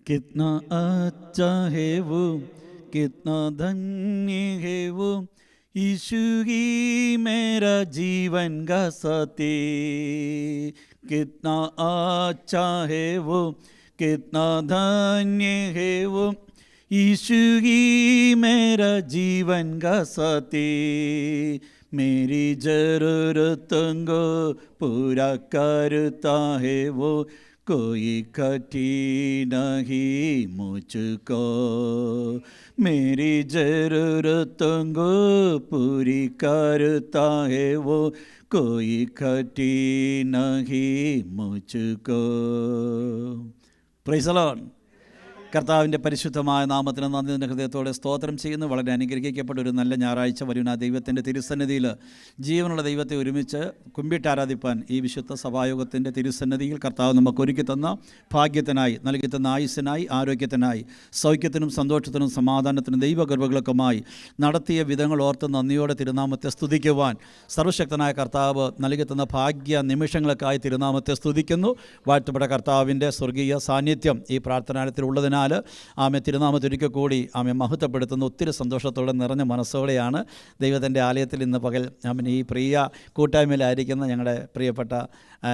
कितना अच्छा है वो, कितना धन्य है वो, यीशु ही मेरा जीवन का साथी। कितना अच्छा है वो, कितना धन्य है वो, यीशु ही मेरा जीवन का साथी। मेरी ज़रूरतों को पूरा करता है वो, कोई कठिन नहीं मुझको। मेरी ज़रूरतों को पूरी करता है वो, कोई कठिन नहीं मुझको. Price the Lord. കർത്താവിൻ്റെ പരിശുദ്ധമായ നാമത്തിന് നന്ദി ഹൃദയത്തോടെ സ്തോത്രം ചെയ്യുന്നു. വളരെ അനുഗ്രഹിക്കപ്പെട്ട ഒരു നല്ല ഞായറാഴ്ച വരുന്ന ദൈവത്തിൻ്റെ തിരുസന്നിധിയിൽ ജീവനുള്ള ദൈവത്തെ ഒരുമിച്ച് കുമ്പിട്ട് ആരാധിപ്പാൻ ഈ വിശുദ്ധ സഭായോഗത്തിൻ്റെ തിരുസന്നിധിയിൽ കർത്താവ് നമുക്ക് ഒരുക്കി തന്ന ഭാഗ്യത്തിനായി, നൽകി തന്ന ആയുസ്സിനായി, ആരോഗ്യത്തിനായി, സൗഖ്യത്തിനും സന്തോഷത്തിനും സമാധാനത്തിനും ദൈവകൃപകൾക്കുമായി നടത്തിയ വിധങ്ങൾ ഓർത്ത് നന്ദിയോടെ തിരുനാമത്തെ സ്തുതിക്കുവാൻ സർവശക്തനായ കർത്താവ് നൽകി തന്ന ഭാഗ്യ നിമിഷങ്ങൾക്കായി തിരുനാമത്തെ സ്തുതിക്കുന്നു. വാഴ്ത്തപ്പെട്ട കർത്താവിൻ്റെ സ്വർഗീയ സാന്നിധ്യം ഈ പ്രാർത്ഥനാലയത്തിൽ ഉള്ളതിനാൽ ആമെ തിരുനാമത്തൊരിക്കൽ കൂടി ആമെ മഹത്വപ്പെടുത്തുന്ന ഒത്തിരി സന്തോഷത്തോടെ നിറഞ്ഞ മനസ്സോടെയാണ് ദൈവത്തിൻ്റെ ആലയത്തിൽ ഇന്ന് പകൽ ആമൻ ഈ പ്രിയ കൂട്ടായ്മയിലായിരിക്കുന്ന ഞങ്ങളുടെ പ്രിയപ്പെട്ട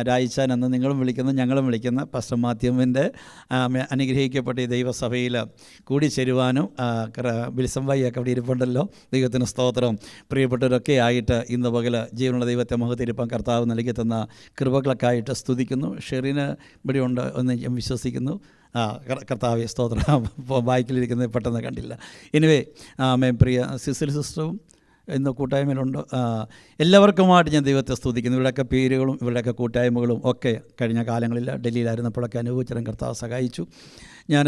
രായിച്ചാൻ എന്ന് നിങ്ങളും വിളിക്കുന്ന ഞങ്ങളും വിളിക്കുന്ന പാസ്റ്റർ മാത്യുവിൻ്റെ അനുഗ്രഹിക്കപ്പെട്ട ഈ ദൈവസഭയിൽ കൂടിച്ചേരുവാനും ബിൽസംബായിയൊക്കെ അവിടെ ഇരിപ്പുണ്ടല്ലോ, ദൈവത്തിന് സ്തോത്രം. പ്രിയപ്പെട്ടവരൊക്കെ ആയിട്ട് ഇന്ന് പകൽ ജീവനുള്ള ദൈവത്തെ മഹത്വരിപ്പാൻ കർത്താവ് നൽകി തന്ന കൃപകളൊക്കെ ആയിട്ട് സ്തുതിക്കുന്നു. ഷെറിന് ഇവിടെ ഉണ്ട് എന്ന് ഞാൻ വിശ്വസിക്കുന്നു. കർത്താവെ സ്തോത്രം. ബൈക്കിലിരിക്കുന്നത് പെട്ടെന്ന് കണ്ടില്ല. എനിവേ പ്രിയ സിസ്റ്ററും ഇന്ന് കൂട്ടായ്മയിലുണ്ട്. എല്ലാവർക്കുമായിട്ട് ഞാൻ ദൈവത്തെ സ്തുതിക്കുന്നു. ഇവിടെയൊക്കെ പേരുകളും ഇവരുടെയൊക്കെ കൂട്ടായ്മകളും ഒക്കെ കഴിഞ്ഞ കാലങ്ങളിൽ ഡൽഹിയിലായിരുന്നപ്പോഴൊക്കെ അനുഭവിച്ചിടം കർത്താവ് സഹായിച്ചു. ഞാൻ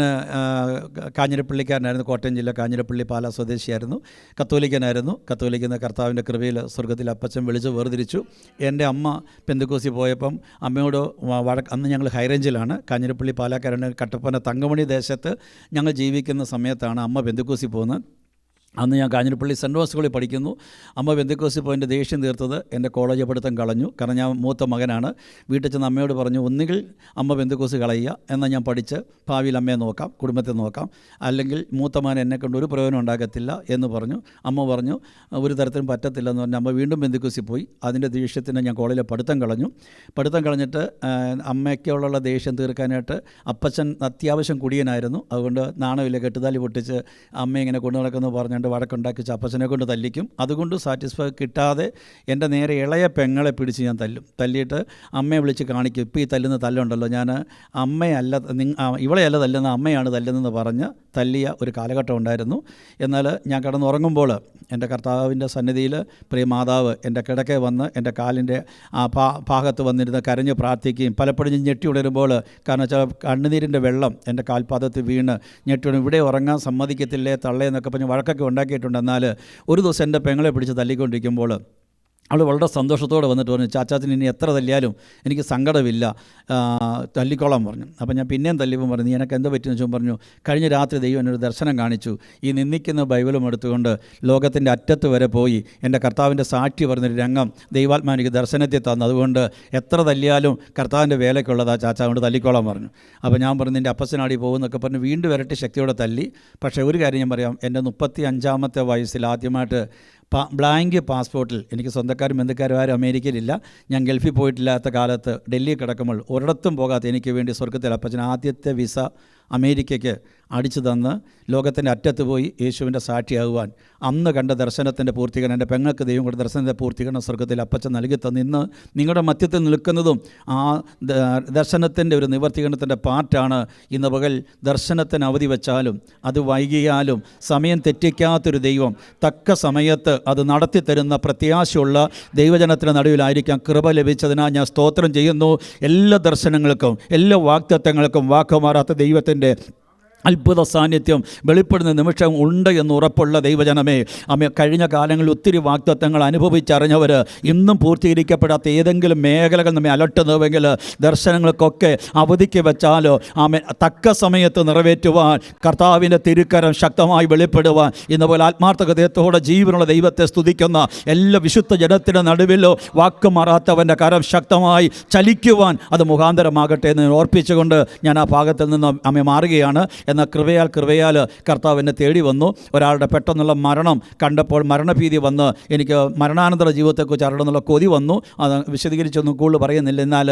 കാഞ്ഞിരപ്പള്ളിക്കാരനായിരുന്നു, കോട്ടയം ജില്ല കാഞ്ഞിരപ്പള്ളി പാലാ സ്വദേശിയായിരുന്നു, കത്തോലിക്കനായിരുന്നു. കത്തോലിക്കുന്ന കർത്താവിൻ്റെ കൃപയിൽ സ്വർഗത്തിൽ അപ്പച്ചൻ വിളിച്ച് വേർതിരിച്ചു. എൻ്റെ അമ്മ പെന്തക്കോസി പോയപ്പം അമ്മയോട് അന്ന് ഞങ്ങൾ ഹൈറേഞ്ചിലാണ്, കാഞ്ഞിരപ്പള്ളി പാലാക്കാരാണ്, കട്ടപ്പന തങ്കമണി ദേശത്ത് ഞങ്ങൾ ജീവിക്കുന്ന സമയത്താണ് അമ്മ പെന്തക്കോസി പോകുന്നത്. അന്ന് ഞാൻ കാഞ്ഞിരപ്പള്ളി സെൻറ്റ് ജോസഫ് സ്കൂളിൽ പഠിക്കുന്നു. അമ്മ പെന്തക്കോസ്തി പോയിൻ്റെ ദേഷ്യം തീർത്തത് എൻ്റെ കോളേജ് പഠിത്തം കളഞ്ഞു. കാരണം ഞാൻ മൂത്ത മകനാണ്. വീട്ടിൽ ചെന്ന് അമ്മയോട് പറഞ്ഞു, ഒന്നുകിൽ അമ്മ പെന്തക്കോസ്തി കളയുക, എന്നാൽ ഞാൻ പഠിച്ച് ഭാവിയിൽ അമ്മയെ നോക്കാം, കുടുംബത്തെ നോക്കാം, അല്ലെങ്കിൽ മൂത്ത മകൻ എന്നെക്കൊണ്ട് ഒരു പ്രയോജനം ഉണ്ടാകത്തില്ല എന്ന് പറഞ്ഞു. അമ്മ പറഞ്ഞു ഒരു തരത്തിലും പറ്റത്തില്ലെന്ന് പറഞ്ഞ് അമ്മ വീണ്ടും പെന്തക്കോസ്തി പോയി. അതിൻ്റെ ദേഷ്യത്തിന് ഞാൻ കോളേജിലെ പഠിത്തം കളഞ്ഞു. പഠിത്തം കളഞ്ഞിട്ട് അമ്മയ്ക്കുള്ള ദേഷ്യം തീർക്കാനായിട്ട് അപ്പച്ചൻ അത്യാവശ്യം കുടിയനായിരുന്നു. അതുകൊണ്ട് നാണമില്ല, കെട്ടുതാലി പൊട്ടിച്ച് അമ്മ ഇങ്ങനെ കൊണ്ടു നടക്കുന്നു പറഞ്ഞു വഴക്കുണ്ടാക്കി അപ്പച്ചനെ കൊണ്ട് തല്ലിക്കും. അതുകൊണ്ട് സാറ്റിസ്ഫൈ കിട്ടാതെ എൻ്റെ നേരെ ഇളയ പെങ്ങളെ പിടിച്ച് ഞാൻ തല്ലും. തല്ലിയിട്ട് അമ്മയെ വിളിച്ച് കാണിക്കും, ഇപ്പോൾ ഈ തല്ലുന്ന തല്ലുണ്ടല്ലോ, ഞാൻ അമ്മയല്ല ഇവളെയല്ല തല്ലുന്ന അമ്മയാണ് തല്ലുന്നതെന്ന് പറഞ്ഞ് തല്ലിയ ഒരു കാലഘട്ടം ഉണ്ടായിരുന്നു. എന്നാൽ ഞാൻ കിടന്നുറങ്ങുമ്പോൾ എൻ്റെ കർത്താവിൻ്റെ സന്നിധിയിൽ പ്രിയ മാതാവ് എൻ്റെ കിടക്കെ വന്ന് എൻ്റെ കാലിൻ്റെ ഭാഗത്ത് വന്നിരുന്ന് കരഞ്ഞ് പ്രാർത്ഥിക്കുകയും പലപ്പോഴും ഞെട്ടി ഉണരുമ്പോൾ, കാരണം വെച്ചാൽ കണ്ണുനീരിൻ്റെ വെള്ളം എൻ്റെ കാൽപാദത്തിൽ വീണ് ഞെട്ടി ഉണരും. ഇവിടെ ഉറങ്ങാൻ സമ്മതിക്കത്തില്ലേ തള്ളേ എന്നൊക്കെ പറഞ്ഞ് വഴക്കൊക്കെ ഉണ്ടാക്കിയിട്ടുണ്ട്. എന്നാൽ ഒരു ദിവസം എൻ്റെ പെങ്ങളെ പിടിച്ച് തല്ലിക്കൊണ്ടിരിക്കുമ്പോൾ അവൾ വളരെ സന്തോഷത്തോടെ വന്നിട്ട് പറഞ്ഞു, ചാച്ചാത്തിന് ഇനി എത്ര തല്ലിയാലും എനിക്ക് സങ്കടമില്ല, തല്ലിക്കോളാൻ പറഞ്ഞു. അപ്പം ഞാൻ പിന്നെയും തല്ലിയപ്പം പറഞ്ഞു, നീ എനിക്ക് എന്താ പറ്റിയെന്ന് വെച്ചാൽ പറഞ്ഞു, കഴിഞ്ഞ രാത്രി ദൈവം എന്നൊരു ദർശനം കാണിച്ചു. ഈ നിന്ദിക്കുന്ന ബൈബിളും എടുത്തുകൊണ്ട് ലോകത്തിൻ്റെ അറ്റത്ത് വരെ പോയി എൻ്റെ കർത്താവിൻ്റെ സാക്ഷി പറഞ്ഞൊരു രംഗം ദൈവാത്മാവിനിക്ക് ദർശനത്തിൽ തന്നു. അതുകൊണ്ട് എത്ര തല്ലിയാലും കർത്താവിൻ്റെ വേലയ്ക്കുള്ളതാ ചാച്ച, കൊണ്ട് തല്ലിക്കോളാൻ പറഞ്ഞു. അപ്പോൾ ഞാൻ പറഞ്ഞു, നിൻ്റെ അപ്പച്ചനാടി പോകുമെന്നൊക്കെ പറഞ്ഞ് വീണ്ടും ഇരട്ടി ശക്തിയോടെ തല്ലി. പക്ഷേ ഒരു കാര്യം ഞാൻ പറയാം, എൻ്റെ 35-ാമത്തെ വയസ്സിൽ ആദ്യമായിട്ട് ബ്ലാങ്ക് പാസ്പോർട്ടിൽ, എനിക്ക് സ്വന്തക്കാരും ബന്ധുക്കാരും ആരും അമേരിക്കയിലില്ല, ഞാൻ ഗൾഫിൽ പോയിട്ടില്ലാത്ത കാലത്ത് ഡൽഹി കിടക്കുമ്പോൾ ഒരിടത്തും പോകാത്ത എനിക്ക് വേണ്ടി സ്വർഗത്തിൽ അപ്പച്ചൻ ആദ്യത്തെ വിസ അമേരിക്കയ്ക്ക് അടിച്ചു തന്ന് ലോകത്തിൻ്റെ അറ്റത്ത് പോയി യേശുവിൻ്റെ സാക്ഷിയാകുവാൻ അന്ന് കണ്ട ദർശനത്തിൻ്റെ പൂർത്തീകരണം, എൻ്റെ പെങ്ങൾക്ക് ദൈവം കൂടെ ദർശനത്തിൻ്റെ പൂർത്തീകരണം സ്വർഗത്തിൽ അപ്പച്ചൻ നൽകി തന്ന് ഇന്ന് നിങ്ങളുടെ മധ്യത്തിൽ നിൽക്കുന്നതും ആ ദർശനത്തിൻ്റെ ഒരു നിവർത്തീകരണത്തിൻ്റെ പാർട്ടാണ്. ഇന്ന് പകൽ ദർശനത്തിന് അവധി വെച്ചാലും അത് വൈകിയാലും സമയം തെറ്റിക്കാത്തൊരു ദൈവം തക്ക സമയത്ത് അത് നടത്തിത്തരുന്ന പ്രത്യാശയുള്ള ദൈവജനത്തിൻ്റെ നടുവിലായിരിക്കാം കൃപ ലഭിച്ചതിനാൽ ഞാൻ സ്തോത്രം ചെയ്യുന്നു. എല്ലാ ദർശനങ്ങൾക്കും എല്ലാ വാഗ്ദത്തങ്ങൾക്കും വാക്കുമാറാത്ത ദൈവത്തിൻ്റെ അത്ഭുത സാന്നിധ്യം വെളിപ്പെടുന്ന നിമിഷം ഉണ്ട് എന്ന് ഉറപ്പുള്ള ദൈവജനമേ, കഴിഞ്ഞ കാലങ്ങളിൽ ഒത്തിരി വാഗ്ദത്തങ്ങൾ അനുഭവിച്ചറിഞ്ഞവർ ഇന്നും പൂർത്തീകരിക്കപ്പെടാത്ത ഏതെങ്കിലും മേഖലകൾ നമ്മെ അലട്ടുന്നുവെങ്കിൽ ദർശനങ്ങൾക്കൊക്കെ അവധിക്ക് വെച്ചാലോ തക്ക സമയത്ത് നിറവേറ്റുവാൻ കർത്താവിൻ്റെ തിരുക്കരം ശക്തമായി വെളിപ്പെടുവാൻ ഇന്നുപോലെ ആത്മാർത്ഥ ഹൃദയത്തോടെ ജീവനുള്ള ദൈവത്തെ സ്തുതിക്കുന്ന എല്ലാ വിശുദ്ധ ജനത്തിൻ്റെ നടുവിലോ വാക്ക് മാറാത്തവൻ്റെ കരം ശക്തമായി ചലിക്കുവാൻ അത് മുഖാന്തരമാകട്ടെ എന്ന് ഓർപ്പിച്ചുകൊണ്ട് ഞാൻ ആ ഭാഗത്തിൽ നിന്ന് മാറുകയാണ്. എന്നാൽ കൃപയാൽ കർത്താവ് എന്നെ തേടി വന്നു. ഒരാളുടെ പെട്ടെന്നുള്ള മരണം കണ്ടപ്പോൾ മരണഭീതി വന്ന് എനിക്ക് മരണാനന്തര ജീവിതത്തെക്കുറിച്ച് അറിയണമെന്നുള്ള കൊതി വന്നു. അത് വിശദീകരിച്ചൊന്നും കൂടുതൽ പറയുന്നില്ല. എന്നാൽ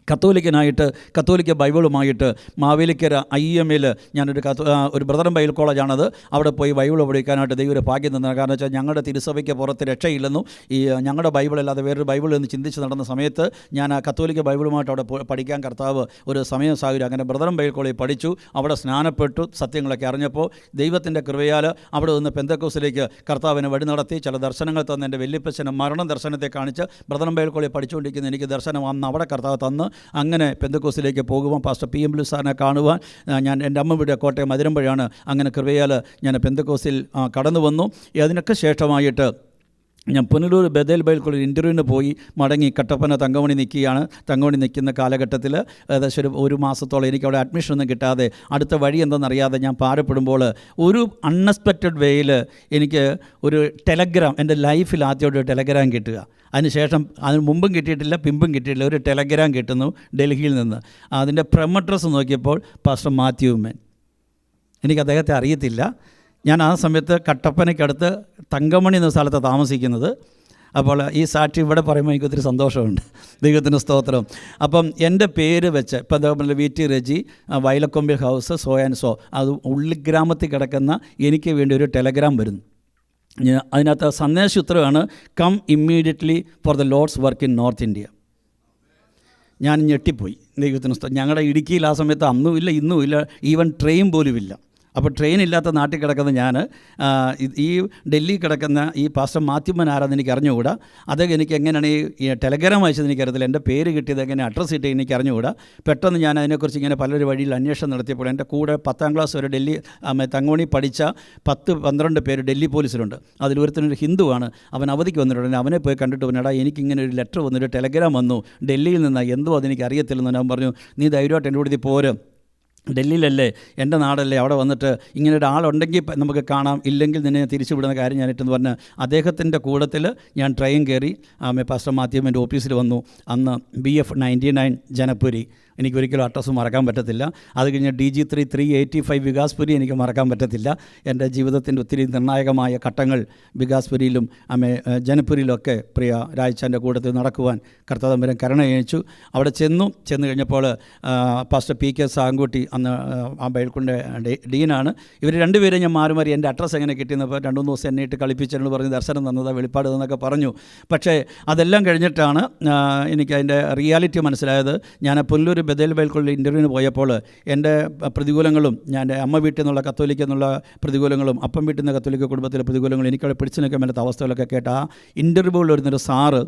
കത്തോലിക്ക ബൈബിളുമായിട്ട് മാവേലിക്കര IML ഞാനൊരു ബ്രദറൻ ബൈബിൾ കോളേജാണത്. അവിടെ പോയി ബൈബിൾ പഠിക്കാനായിട്ട് ദൈവം ഒരു ഭാഗ്യം തന്നത്. കാരണം വെച്ചാൽ ഞങ്ങളുടെ തിരുസഭയ്ക്ക് പുറത്ത് രക്ഷയില്ലെന്നും ഞങ്ങളുടെ ബൈബിളല്ലാതെ വേറൊരു ബൈബിൾ എന്ന് ചിന്തിച്ച് നടന്ന സമയത്ത് ഞാൻ ആ കത്തോലിക്ക ബൈബിളുമായിട്ട് അവിടെ പഠിക്കാൻ കർത്താവ് ഒരു സമയം സാഹചര്യം അങ്ങനെ ബ്രദറൻ ബൈബിൾ കോളേജിൽ പഠിച്ചു. അവിടെ സ്നാനപ്പെട്ടു. സത്യങ്ങളൊക്കെ അറിഞ്ഞപ്പോൾ ദൈവത്തിൻ്റെ കൃപയാൽ അവിടെ നിന്ന് പെന്തക്കോസിലേക്ക് കർത്താവിനെ വഴി നടത്തി. ചില ദർശനങ്ങൾ തന്ന് എൻ്റെ വല്യപ്പച്ചനെ മരണം ദർശനത്തെ കാണിച്ച് ബ്രദറൻ ബൈബിൾ കോളേജിൽ പഠിച്ചുകൊണ്ടിരിക്കുന്ന എനിക്ക് ദർശനം വന്ന് അവിടെ കർത്താവ് തന്ന് അങ്ങനെ പെന്തക്കോസിലേക്ക് പോകുവാൻ പാസ്റ്റർ PM ബ്ലൂ സാറിനെ കാണുവാൻ എൻ്റെ അമ്മ വീട് കോട്ടയം മധുരമ്പഴാണ്. അങ്ങനെ കൃപയാൽ ഞാൻ പെന്തക്കോസിൽ കടന്നു വന്നു. അതിനൊക്കെ ശേഷമായിട്ട് ഞാൻ പുനലൂർ ബദേൽ ബൈബിൾ കോളേജിൽ ഇൻ്റർവ്യൂവിന് പോയി മടങ്ങി കട്ടപ്പന തങ്കമണി നിൽക്കുന്ന കാലഘട്ടത്തിൽ ഏകദേശം ഒരു മാസത്തോളം എനിക്ക് അവിടെ അഡ്മിഷനൊന്നും കിട്ടാതെ അടുത്ത വഴി എന്തെന്നറിയാതെ ഞാൻ പാരപ്പെടുമ്പോൾ ഒരു അൺഎക്സ്പെക്റ്റഡ് വേയിൽ എനിക്ക് ഒരു ടെലഗ്രാം, എൻ്റെ ലൈഫിൽ ആദ്യമായിട്ട് ടെലഗ്രാം കിട്ടുക. അതിനുശേഷം അതിന് മുമ്പും കിട്ടിയിട്ടില്ല, പിമ്പും കിട്ടിയിട്ടില്ല. ഒരു ടെലഗ്രാം കിട്ടുന്നു ഡൽഹിയിൽ നിന്ന്. അതിൻ്റെ അഡ്രസ്സ് നോക്കിയപ്പോൾ പാസ്റ്റർ മാത്യു ഉമ്മൻ. എനിക്ക് അദ്ദേഹത്തെ അറിയത്തില്ല. ഞാൻ ആ സമയത്ത് കട്ടപ്പനയ്ക്കടുത്ത് തങ്കമണി എന്ന സ്ഥലത്ത് താമസിക്കുന്നത്. അപ്പോൾ ഈ സാക്ഷി ഇവിടെ പറയുമ്പോൾ എനിക്ക് ഒത്തിരി സന്തോഷമുണ്ട്. ദൈവത്തിൻ്റെ സ്തോത്രം. അപ്പം എൻ്റെ പേര് വെച്ച് ഇപ്പം അതേപോലെ VT റെജി, വയലക്കൊമ്പിൽ ഹൗസ്, സോ ആൻഡ് സോ, അത് ഉള്ളിഗ്രാമത്തിൽ കിടക്കുന്ന എനിക്ക് വേണ്ടി ഒരു ടെലഗ്രാം വരുന്നു. അതിനകത്ത് സന്ദേശുത്തരമാണ് come immediately for the Lord's work in North India. ഞാൻ ഞെട്ടിപ്പോയി. ദൈവത്തിന് ഞങ്ങളുടെ ഇടുക്കിയിൽ ആ സമയത്ത് അന്നും ഇല്ല, ഇന്നും ഇല്ല, ഈവൻ ട്രെയിൻ പോലും ഇല്ല. അപ്പോൾ ട്രെയിൻ ഇല്ലാത്ത നാട്ടിൽ കിടക്കുന്ന ഞാൻ ഈ ഡൽഹി കിടക്കുന്ന ഈ പാസ്റ്റർ മാത്യുമ്മൻ ആരാന്ന് എനിക്ക് അറിഞ്ഞുകൂടാ. അദ്ദേഹം എനിക്ക് എങ്ങനെയാണ് ഈ ടെലഗ്രാം അയച്ചത് എനിക്കറിയത്തില്ല. എൻ്റെ പേര് കിട്ടിയത് എങ്ങനെ അഡ്രസ്സ് കിട്ടിയത് എനിക്ക് അറിഞ്ഞുകൂടാ. പെട്ടെന്ന് ഞാൻ അതിനെക്കുറിച്ച് ഇങ്ങനെ പലൊരു വഴിയിൽ അന്വേഷണം നടത്തിയപ്പോൾ എൻ്റെ കൂടെ 10ാം ക്ലാസ് വരെ ഡൽഹി തങ്കമണി പഠിച്ച 10-12 പേര് ഡൽഹി പോലീസിലുണ്ട്. അതിലൊരുത്തനൊരു ഹിന്ദുവാണ്. അവൻ അവധിക്ക് വന്നിട്ടുണ്ട്. അവനെ പോയി കണ്ടിട്ട് പറഞ്ഞാൽ എനിക്കിങ്ങനെ ഒരു ലെറ്റർ വന്നു, ഒരു ടെലഗ്രാം വന്നു ഡൽഹിയിൽ നിന്ന്, എന്തോ അതെനിക്ക് അറിയത്തില്ലെന്ന്. അവൻ പറഞ്ഞു, നീ ധൈര്യമായിട്ട് എൻ്റെ കൂടെ പോരും, ഡൽഹിയിലല്ലേ, എൻ്റെ നാടല്ലേ, അവിടെ വന്നിട്ട് ഇങ്ങനെ ഒരാളുണ്ടെങ്കിൽ നമുക്ക് കാണാം, ഇല്ലെങ്കിൽ നിന്നെ തിരിച്ചു വിടുന്ന കാര്യം ഞാനിട്ടെന്ന് പറഞ്ഞ് അദ്ദേഹത്തിൻ്റെ കൂട്ടത്തിൽ ഞാൻ ട്രെയിൻ കയറി പാസ്റ്റർ മാത്യുവിൻ്റെ ഓഫീസിൽ വന്നു. അന്ന് BF 99 ജനപുരി എനിക്കൊരിക്കലും അഡ്രസ്സ് മറക്കാൻ പറ്റത്തില്ല. അത് കഴിഞ്ഞ് DG3 385 വികാസ്പുരി എനിക്ക് മറക്കാൻ പറ്റത്തില്ല. എൻ്റെ ജീവിതത്തിൻ്റെ ഒത്തിരി നിർണായകമായ ഘട്ടങ്ങൾ വികാസ്പുരിയിലും ജനപുരിയിലൊക്കെ പ്രിയ രാജാൻ്റെ കൂട്ടത്തിൽ നടക്കുവാൻ കർത്താതമ്പുരാൻ കരുണയച്ചു. അവിടെ ചെന്നു കഴിഞ്ഞപ്പോൾ പാസ്റ്റർ PK സാങ്കുട്ടി അന്ന് ആ ബൈബിൾക്കുൻ്റെ ഡീനാണ്. ഇവർ രണ്ടുപേരും ഞാൻ മാറി എൻ്റെ അഡ്രസ്സ് എങ്ങനെ കിട്ടിയെന്നപ്പോൾ 2-3 ദിവസം എന്നെ ഇട്ട് കളിപ്പിച്ചെന്ന് പറഞ്ഞ് ദർശനം തന്നത്, വെളിപ്പാട് എന്നൊക്കെ പറഞ്ഞു. പക്ഷേ അതെല്ലാം കഴിഞ്ഞിട്ടാണ് എനിക്ക് അതിൻ്റെ റിയാലിറ്റി മനസ്സിലായത്. ഞാൻ പുനലൂർ ബദേൽ ബൈബിൾ കോളേജിൽ ഇൻ്റർവ്യൂവിന് പോയപ്പോൾ എൻ്റെ പ്രതികൂലങ്ങളും, ഞാൻ എൻ്റെ അമ്മ വീട്ടിൽ നിന്നുള്ള കത്തോലിക്ക എന്നുള്ള പ്രതികൂലങ്ങളും അപ്പം വീട്ടിൽ നിന്ന് കത്തോലിക്ക കുടുംബത്തിലെ പ്രതികൂലങ്ങളും എനിക്കവിടെ പിടിച്ചു നിൽക്കാൻ മേലാത്ത അവസ്ഥകളൊക്കെ കേട്ട് ആ ഇൻ്റർവ്യൂവിൽ വരുന്നൊരു സാറ്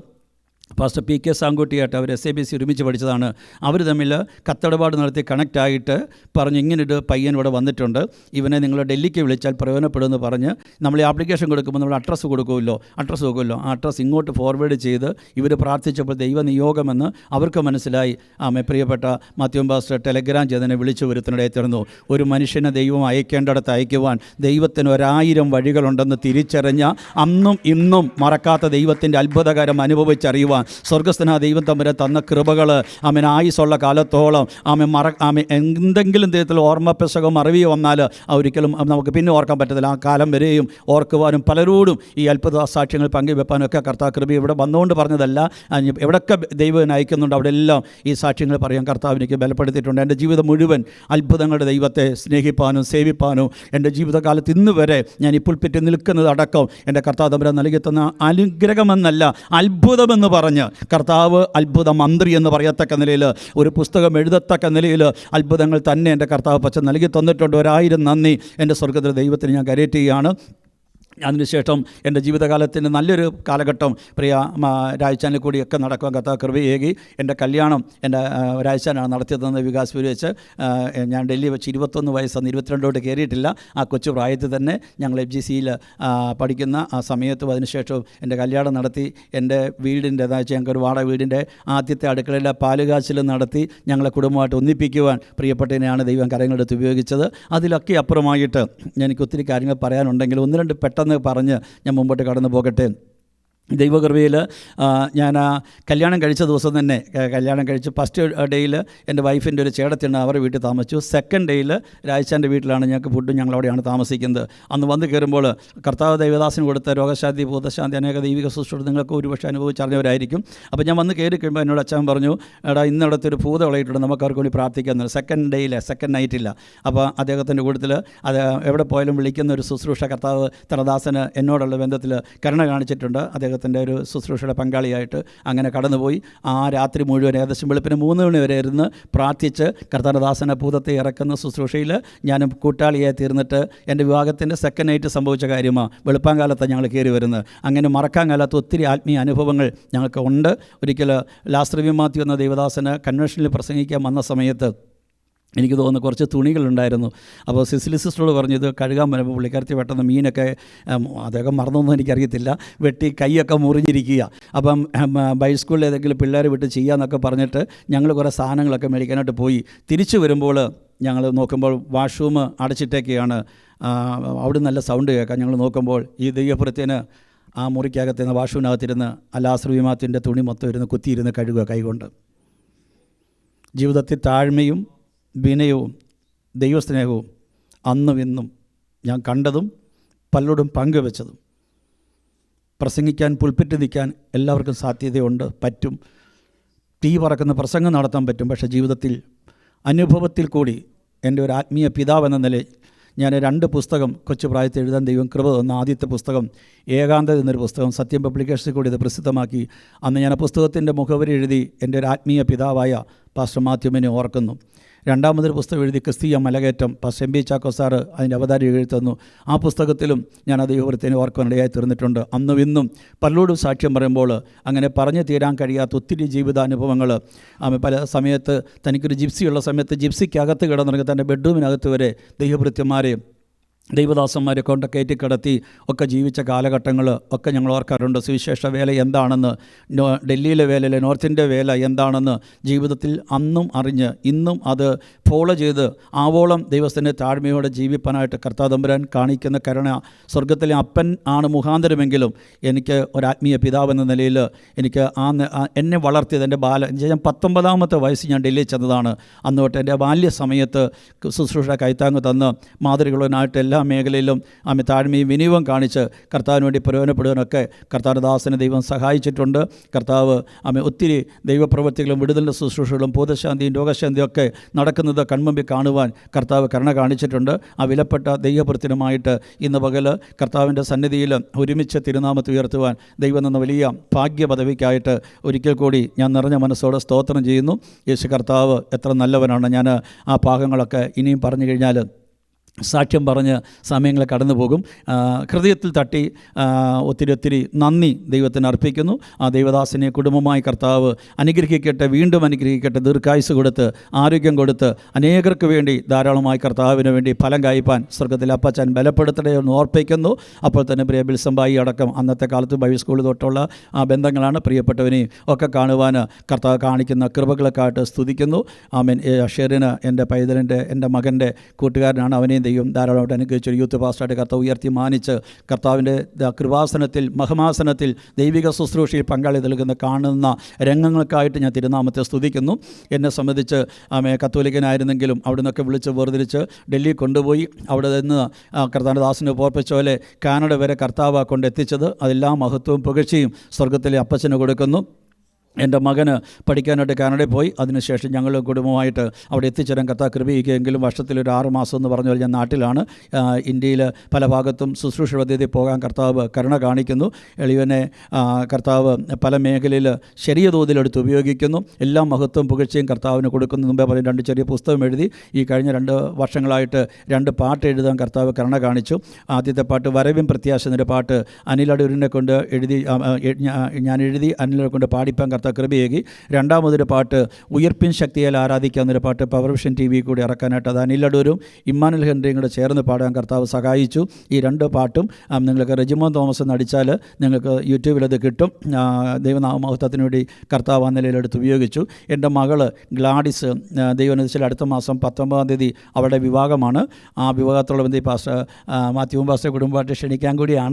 പാസ്റ്റർ PK സാങ്കുട്ടിയായിട്ട് അവർ SABC ഒരുമിച്ച് പഠിച്ചതാണ്. അവർ തമ്മിൽ കത്തിടപാട് നടത്തി കണക്റ്റായിട്ട് പറഞ്ഞു, ഇങ്ങനൊരു പയ്യൻ ഇവിടെ വന്നിട്ടുണ്ട്, ഇവനെ നിങ്ങൾ ഡൽഹിക്ക് വിളിച്ചാൽ പ്രയോജനപ്പെടുമെന്ന് പറഞ്ഞ് നമ്മൾ ഈ ആപ്ലിക്കേഷൻ കൊടുക്കുമ്പോൾ നമ്മൾ അഡ്രസ്സ് കൊടുക്കുമല്ലോ, ആ അഡ്രസ്സ് ഇങ്ങോട്ട് ഫോർവേഡ് ചെയ്ത് ഇവർ പ്രാർത്ഥിച്ചപ്പോൾ ദൈവനിയോഗമെന്ന് അവർക്ക് മനസ്സിലായി. പ്രിയപ്പെട്ട മാത്യു പാസ്റ്റർ ടെലഗ്രാം ചെയ്തതിനെ വിളിച്ചു വരുത്തിനിടയിൽ തീർന്നു. ഒരു മനുഷ്യനെ ദൈവം അയക്കേണ്ടിടത്ത് അയക്കുവാൻ ദൈവത്തിന് 1000 വഴികളുണ്ടെന്ന് തിരിച്ചറിഞ്ഞ, അന്നും ഇന്നും മറക്കാത്ത ദൈവത്തിൻ്റെ അത്ഭുതകരം അനുഭവിച്ചറിയുവാൻ സ്വർഗസ്ഥനാ ദൈവം തമ്പുരാൻ തന്ന കൃപകൾ ആയുസ്സുള്ള കാലത്തോളം എന്തെങ്കിലും തരത്തിൽ ഓർമ്മപ്പെശകം അറിവിയോ വന്നാൽ ഒരിക്കലും നമുക്ക് പിന്നെ ഓർക്കാൻ പറ്റത്തില്ല. ആ കാലം വരെയും ഓർക്കുവാനും പലരോടും ഈ അത്ഭുത സാക്ഷ്യങ്ങൾ പങ്കുവെപ്പാനും ഒക്കെ കർത്താവ് കൃപ ഇവിടെ വന്നുകൊണ്ട് പറഞ്ഞതല്ല. എവിടെയൊക്കെ ദൈവം അയക്കുന്നുണ്ട് അവിടെ എല്ലാം ഈ സാക്ഷ്യങ്ങൾ പറയാൻ കർത്താവ് എനിക്ക് ബലപ്പെടുത്തിയിട്ടുണ്ട്. എൻ്റെ ജീവിതം മുഴുവൻ അത്ഭുതങ്ങളുടെ ദൈവത്തെ സ്നേഹിപ്പാനും സേവിപ്പാനും എൻ്റെ ജീവിതകാലത്ത് ഇന്ന് വരെ ഞാൻ ഇപ്പോൾ പറ്റി നിൽക്കുന്നതടക്കം എൻ്റെ കർത്താവ് തമ്പുരാൻ നൽകി തന്ന അനുഗ്രഹമെന്നല്ല അത്ഭുതമെന്ന് പറഞ്ഞ് കർത്താവ് അത്ഭുത മന്ത്രി എന്ന് പറയത്തക്ക നിലയിൽ, ഒരു പുസ്തകം എഴുതത്തക്ക നിലയിൽ അത്ഭുതങ്ങൾ തന്നെ എൻ്റെ കർത്താവ് പച്ച നൽകി തന്നിട്ടുണ്ട്. 1000 നന്ദി എൻ്റെ സ്വർഗ്ഗത്തിലെ ദൈവത്തിന് ഞാൻ കരേറ്റുകയാണ്. അതിനുശേഷം എൻ്റെ ജീവിതകാലത്തിൻ്റെ നല്ലൊരു കാലഘട്ടം പ്രിയ രാജസ്ഥാനിൽ കൂടിയൊക്കെ നടക്കുവാൻ കർത്താവ് കൃപയേകി എൻ്റെ കല്യാണം എൻ്റെ രാജസ്ഥാനാണ് നടത്തിയതെന്ന് വികാസ്പൂർ വെച്ച് ഞാൻ ഡൽഹി വെച്ച് 21 വയസ്സന്ന് 22 കയറിയിട്ടില്ല. ആ കൊച്ചു പ്രായത്തിൽ തന്നെ ഞങ്ങൾ FGCയിൽ പഠിക്കുന്ന ആ സമയത്തും അതിനുശേഷവും എൻ്റെ കല്യാണം നടത്തി. എൻ്റെ വീടിൻ്റെ എന്താ വെച്ചാൽ ഞങ്ങൾക്കൊരു വാടക വീടിൻ്റെ ആദ്യത്തെ അടുക്കളയിലെ പാലുകാച്ചിൽ നടത്തി ഞങ്ങളെ കുടുംബമായിട്ട് ഒന്നിപ്പിക്കുവാൻ പ്രിയപ്പെട്ടതിനെയാണ് ദൈവം കരങ്ങളെടുത്ത് ഉപയോഗിച്ചത്. അതിലൊക്കെ അപ്പുറമായിട്ട് എനിക്ക് ഒത്തിരി കാര്യങ്ങൾ പറയാനുണ്ടെങ്കിൽ ഒന്ന് രണ്ട് പെട്ടെന്ന് പറഞ്ഞ് ഞാൻ മുമ്പോട്ട് കടന്നു പോകട്ടെ. ദൈവകൃപയിൽ ഞാൻ കല്യാണം കഴിച്ച ദിവസം തന്നെ കല്യാണം കഴിച്ച് ഫസ്റ്റ് ഡേയിൽ എൻ്റെ വൈഫിൻ്റെ ഒരു ചേട്ടത്തിയുണ്ട്, അവരുടെ വീട്ടിൽ താമസിച്ചു. സെക്കൻഡ് ഡേയിൽ രാജച്ചാൻ്റെ വീട്ടിലാണ് ഞങ്ങൾക്ക് ഫുഡും ഞങ്ങളവിടെയാണ് താമസിക്കുന്നത്. അന്ന് വന്ന് കയറുമ്പോൾ കർത്താവ് ദൈവദാസന് കൊടുത്ത രോഗശാന്തി ഭൂതശാന്തി അനേക ദൈവിക ശുശ്രൂഷ നിങ്ങൾക്ക് ഒരുപക്ഷെ അനുഭവിച്ചറിഞ്ഞവരായിരിക്കും. അപ്പോൾ ഞാൻ വന്ന് കയറി കഴിയുമ്പോൾ എന്നോട് അച്ഛൻ പറഞ്ഞു, എടാ ഇന്നിടത്ത് ഒരു ഭൂതം ഇളയിട്ടുണ്ട്, നമുക്ക് അവർക്ക് വേണ്ടി പ്രാർത്ഥിക്കാമെന്ന്. സെക്കൻഡ് ഡേയിൽ സെക്കൻഡ് നൈറ്റില്ല. അപ്പോൾ അദ്ദേഹത്തിൻ്റെ കൂട്ടത്തിൽ അത് എവിടെ പോയാലും വിളിക്കുന്ന ഒരു ശുശ്രൂഷ കർത്താവ് തനദാസന് എന്നോടുള്ള ബന്ധത്തിൽ കരുണ കാണിച്ചിട്ടുണ്ട്. അദ്ദേഹത്തിൻ്റെ ഒരു ശുശ്രൂഷയുടെ പങ്കാളിയായിട്ട് അങ്ങനെ കടന്നുപോയി. ആ രാത്രി മുഴുവൻ ഏകദേശം വെളുപ്പിന് 3 മണി വരെ ഇരുന്ന് പ്രാർത്ഥിച്ച് കർത്താരദാസനെ ഭൂതത്തെ ഇറക്കുന്ന ശുശ്രൂഷയിൽ ഞാനും കൂട്ടാളിയായി തീർന്നിട്ട് എൻ്റെ വിവാഹത്തിൻ്റെ സെക്കൻഡ് നൈറ്റ് സംഭവിച്ച കാര്യമാണ്. വെളുപ്പാങ്കാലത്താണ് ഞങ്ങൾ കയറി വരുന്നത്. അങ്ങനെ മറക്കാൻ കാലത്ത് ഒത്തിരി ആത്മീയ അനുഭവങ്ങൾ ഞങ്ങൾക്ക് ഉണ്ട്. ഒരിക്കൽ ലാസ്റ്റർ വി മാത്യു എന്ന ദൈവദാസന് കൺവെൻഷനിൽ പ്രസംഗിക്കാൻ വന്ന സമയത്ത് എനിക്ക് തോന്നുന്നു കുറച്ച് തുണികളുണ്ടായിരുന്നു. അപ്പോൾ സിസിലി സിസ്റ്ററോട് പറഞ്ഞു ഇത് കഴുകാൻ വരുമ്പോൾ പുള്ളിക്കാരത്തി പെട്ടെന്ന് മീനൊക്കെ അദ്ദേഹം മറന്നൊന്നും എനിക്കറിയത്തില്ല വെട്ടി കൈയൊക്കെ മുറിഞ്ഞിരിക്കുക. അപ്പം ബൈബിൾ സ്കൂളിൽ ഏതെങ്കിലും പിള്ളേർ വിട്ട് ചെയ്യാമെന്നൊക്കെ പറഞ്ഞിട്ട് ഞങ്ങൾ കുറേ സാധനങ്ങളൊക്കെ മേടിക്കാനായിട്ട് പോയി. തിരിച്ചു വരുമ്പോൾ ഞങ്ങൾ നോക്കുമ്പോൾ വാഷ്റൂം അടച്ചിട്ടേക്കെയാണ്. അവിടെ നല്ല സൗണ്ട് കേൾക്കാം. ഞങ്ങൾ നോക്കുമ്പോൾ ഈ ദൈവപുരത്തിന് ആ മുറിക്കകത്തുനിന്ന് വാഷ്റൂമിനകത്തിരുന്ന് ലാസ്റ്റർ വി മാത്യുവിൻ്റെ തുണി മൊത്തം ഇരുന്ന് കുത്തിയിരുന്ന് കഴുകുക കൈകൊണ്ട്. ജീവിതത്തിൽ താഴ്മയും വിനയവും ദൈവസ്നേഹവും അന്നും ഇന്നും ഞാൻ കണ്ടതും പലരോടും പങ്കുവെച്ചതും. പ്രസംഗിക്കാൻ പുൽപ്പിറ്റ് നിൽക്കാൻ എല്ലാവർക്കും സാധ്യതയുണ്ട്, പറ്റും. തീ പറക്കുന്ന പ്രസംഗം നടത്താൻ പറ്റും. പക്ഷേ ജീവിതത്തിൽ അനുഭവത്തിൽ കൂടി എൻ്റെ ഒരു ആത്മീയ പിതാവ് എന്ന നിലയിൽ ഞാൻ 2 പുസ്തകം കൊച്ചു പ്രായത്തിൽ എഴുതാൻ ദൈവം കൃപ തന്ന ആദ്യത്തെ പുസ്തകം ഏകാന്തത എന്നൊരു പുസ്തകം സത്യം പബ്ലിക്കേഷനിൽ കൂടി ഇത് പ്രസിദ്ധമാക്കി. അന്ന് ഞാൻ ആ പുസ്തകത്തിൻ്റെ മുഖവരി എഴുതി എൻ്റെ ഒരു ആത്മീയ പിതാവായ പാസ്റ്റർ മാത്യുവിനെ ഓർക്കുന്നു. രണ്ടാമതൊരു പുസ്തകം എഴുതി ക്രിസ്തീയ മലകയറ്റം pastor M B Chacko sir അതിൻ്റെ അവതാരം എഴുതി തന്നു. ആ പുസ്തകത്തിലും ഞാൻ ആ ദൈവവൃത്തിനെ ഓർക്കാനിടയായി തീർന്നിട്ടുണ്ട്. അന്നും ഇന്നും പലരോടും സാക്ഷ്യം പറയുമ്പോൾ അങ്ങനെ പറഞ്ഞു തീരാൻ കഴിയാത്ത ഒത്തിരി ജീവിതാനുഭവങ്ങൾ. പല സമയത്ത് തനിക്കൊരു ജിപ്സിയുള്ള സമയത്ത് ജിപ്സിക്കകത്ത് കിടന്നിറങ്ങി തൻ്റെ ബെഡ്റൂമിനകത്ത് വരെ ദൈവവൃത്യന്മാരെ ദൈവദാസന്മാരെ കൊണ്ട് കയറ്റിക്കിടത്തി ഒക്കെ ജീവിച്ച കാലഘട്ടങ്ങൾ ഒക്കെ ഞങ്ങൾ ഓർക്കാറുണ്ട്. സുവിശേഷ വേല എന്താണെന്ന്, ഡൽഹിയിലെ വേലയിലെ നോർത്ത് ഇന്ത്യ വേല എന്താണെന്ന് ജീവിതത്തിൽ അന്നും അറിഞ്ഞ് ഇന്നും അത് ഫോളോ ചെയ്ത് ആവോളം ദൈവത്തിൻ്റെ താഴ്മയോടെ ജീവിപ്പാനായിട്ട് കർത്താവ് തമ്പുരാൻ കാണിക്കുന്ന കരുണ സ്വർഗത്തിലെ അപ്പൻ ആണ് മുഖാന്തരമെങ്കിലും എനിക്ക് ഒരാത്മീയ പിതാവ് എന്ന നിലയിൽ എനിക്ക് എന്നെ വളർത്തിയത് എൻ്റെ ഞാൻ 19-ാമത്തെ വയസ്സ് ഞാൻ ഡൽഹിയിൽ ചെന്നതാണ്. അന്ന് തൊട്ട് എൻ്റെ ബാല്യ സമയത്ത് ശുശ്രൂഷ കൈത്താങ്ങ് തന്ന് മാതൃകളനായിട്ട് എല്ലാ മേഖലയിലും താഴ്മയും വിനയവും കാണിച്ച് കർത്താവിന് വേണ്ടി പ്രയോജനപ്പെടുവാനൊക്കെ കർത്താരദാസനെ ദൈവം സഹായിച്ചിട്ടുണ്ട്. കർത്താവ് ഒത്തിരി ദൈവപ്രവൃത്തികളും വിടുതലിൻ്റെ ശുശ്രൂഷകളും ഭൂതശാന്തിയും രോഗശാന്തിയും ഒക്കെ നടക്കുന്നത് കൺമുമ്പിൽ കാണുവാൻ കർത്താവ് കരുണ കാണിച്ചിട്ടുണ്ട്. ആ വിലപ്പെട്ട ദൈവപ്രവൃത്തിനുമായിട്ട് ഇന്ന് പകൽ കർത്താവിൻ്റെ സന്നിധിയിൽ ഒരുമിച്ച് തിരുനാമത്തെ ഉയർത്തുവാൻ ദൈവം എന്ന വലിയ ഭാഗ്യപദവിക്കായിട്ട് ഒരിക്കൽ കൂടി ഞാൻ നിറഞ്ഞ മനസ്സോടെ സ്തോത്രം ചെയ്യുന്നു. യേശു കർത്താവ് എത്ര നല്ലവനാണ്. ഞാൻ ആ ഭാഗങ്ങളൊക്കെ ഇനിയും പറഞ്ഞു കഴിഞ്ഞാൽ സാക്ഷ്യം പറഞ്ഞ് സമയങ്ങൾ കടന്നു പോകും. ഹൃദയത്തിൽ തട്ടി ഒത്തിരി നന്ദി ദൈവത്തിന് അർപ്പിക്കുന്നു. ആ ദൈവദാസനെ കുടുംബമായി കർത്താവ് അനുഗ്രഹിക്കട്ടെ, വീണ്ടും അനുഗ്രഹിക്കട്ടെ, ദീർഘായുസ് കൊടുത്ത് ആരോഗ്യം കൊടുത്ത് അനേകർക്ക് വേണ്ടി ധാരാളമായി കർത്താവിന് വേണ്ടി ഫലം കായ്പാൻ സ്വർഗത്തിൽ അപ്പച്ചൻ ബലപ്പെടുത്തട്ടെ എന്ന് ഓർപ്പിക്കുന്നു. അപ്പോൾ തന്നെ പ്രിയ ബിൽസംബായി അടക്കം അന്നത്തെ കാലത്ത് ബൈബിൾ സ്കൂളിൽ തൊട്ടുള്ള ആ ബന്ധങ്ങളാണ്. പ്രിയപ്പെട്ടവനെയും ഒക്കെ കാണുവാൻ കർത്താവ് കാണിക്കുന്ന കൃപകളൊക്കെയായിട്ട് സ്തുതിക്കുന്നു. ആമേൻ. ഷെറിന് എൻ്റെ പൈതലിൻ്റെ എൻ്റെ മകൻ്റെ കൂട്ടുകാരനാണ്. അവനെയും ദൈവം ധാരാളമായിട്ട് അനുഗ്രഹിച്ചൊരു യൂത്ത് പാസ്റ്ററായിട്ട് കർത്താവ് ഉയർത്തി മാനിച്ച് കർത്താവിൻ്റെ കൃപാസനത്തിൽ മഹമാസനത്തിൽ ദൈവിക ശുശ്രൂഷയിൽ പങ്കാളി നൽകുന്ന കാണുന്ന രംഗങ്ങൾക്കായിട്ട് ഞാൻ തിരുനാമത്തെ സ്തുതിക്കുന്നു. എന്നെ സംബന്ധിച്ച് കത്തോലിക്കനായിരുന്നെങ്കിലും അവിടെ നിന്നൊക്കെ വിളിച്ച് വേർതിരിച്ച് ഡൽഹി കൊണ്ടുപോയി അവിടെ നിന്ന് കർത്താവിൻ്റെ പോർപ്പിച്ച പോലെ കാനഡ വരെ കർത്താവ് കൊണ്ടെത്തിച്ചത്. അതെല്ലാം മഹത്വവും പുകഴ്ചയും സ്വർഗത്തിലെ അപ്പച്ചന് കൊടുക്കുന്നു. എൻ്റെ മകന് പഠിക്കാനായിട്ട് കാനഡയിൽ പോയി. അതിനുശേഷം ഞങ്ങൾ കുടുംബമായിട്ട് അവിടെ എത്തിച്ചേരാൻ കർത്താവ് കൃപയിക്കെങ്കിലും വർഷത്തിലൊരു 6 മാസം എന്ന് പറഞ്ഞാൽ ഞാൻ നാട്ടിലാണ്. ഇന്ത്യയിൽ പല ഭാഗത്തും ശുശ്രൂഷ പദ്ധതിയിൽ പോകാൻ കർത്താവ് കരുണ കാണിക്കുന്നു. എളിയവനെ കർത്താവ് പല മേഖലയിൽ ചെറിയ തോതിലെടുത്ത് ഉപയോഗിക്കുന്നു. എല്ലാ മഹത്വം പുകഴ്ചയും കർത്താവിന് കൊടുക്കുന്ന മുമ്പേ പറയും 2 ചെറിയ പുസ്തകം എഴുതി. ഈ കഴിഞ്ഞ 2 വർഷങ്ങളായിട്ട് 2 പാട്ട് എഴുതാൻ കർത്താവ് കരുണ കാണിച്ചു. ആദ്യത്തെ പാട്ട് വരവും പ്രത്യാശ എന്നൊരു പാട്ട് അനിൽ അടൂരിനെ കൊണ്ട് എഴുതി, ഞാൻ എഴുതി അനിലിനെ കൊണ്ട് പാടിപ്പാൻ കർത്താവ് കൃപയേകി. രണ്ടാമതൊരു പാട്ട് ഉയർപ്പിൻ ശക്തിയാൽ ആരാധിക്കാവുന്നൊരു പാട്ട് പവർ വിഷൻ TV കൂടി ഇറക്കാനായിട്ട് അത് അനിൽ അടൂരും ഇമ്മാനുൽ ഹെൻറിയും കൂടെ ചേർന്ന് പാടാൻ കർത്താവ് സഹായിച്ചു. ഈ 2 പാട്ടും നിങ്ങൾക്ക് റെജിമോൻ തോമസ് എന്ന് അടിച്ചാൽ നിങ്ങൾക്ക് യൂട്യൂബിലത് കിട്ടും. ദൈവനാമമഹത്വത്തിന് വേണ്ടി കർത്താവ് ആ നിലയിലെടുത്ത് ഉപയോഗിച്ചു. എൻ്റെ മകൾ ഗ്ലാഡിസ് ദൈവനുവദിച്ചാൽ അടുത്ത മാസം 19-ാം തീയതി അവളുടെ വിവാഹമാണ്. ആ വിവാഹത്തോളം ബന്ധി പാസ്റ്റർ മാത്യു പാസ്റ്റർ കുടുംബമായിട്ട്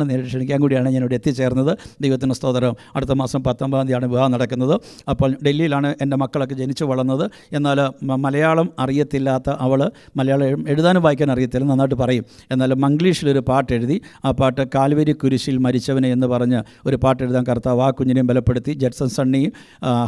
നേരിട്ട് ക്ഷണിക്കാൻ കൂടിയാണ് ഞാനിവിടെ എത്തിച്ചേർന്നത്. ദൈവത്തിന് സ്തോത്രം. അടുത്ത മാസം 19-ാം തീയതിയാണ് വിവാഹം നടക്കുന്നത്. അപ്പോൾ ഡൽഹിയിലാണ് എൻ്റെ മക്കളൊക്കെ ജനിച്ചു വളർന്നത്. എന്നാൽ മലയാളം അറിയത്തില്ലാത്ത അവൾ മലയാളം എഴുതാനും വായിക്കാൻ അറിയത്തില്ല, നന്നായിട്ട് പറയും. എന്നാൽ മംഗ്ലീഷിലൊരു പാട്ട് എഴുതി. ആ പാട്ട് കാൽവരി കുരിശിൽ മരിച്ചവനെ എന്ന് പറഞ്ഞ് ഒരു പാട്ട് എഴുതാൻ കർത്താവ് ആ കുഞ്ഞിനെയും ബലപ്പെടുത്തി. ജഡ്സൺ സണ്ണിയും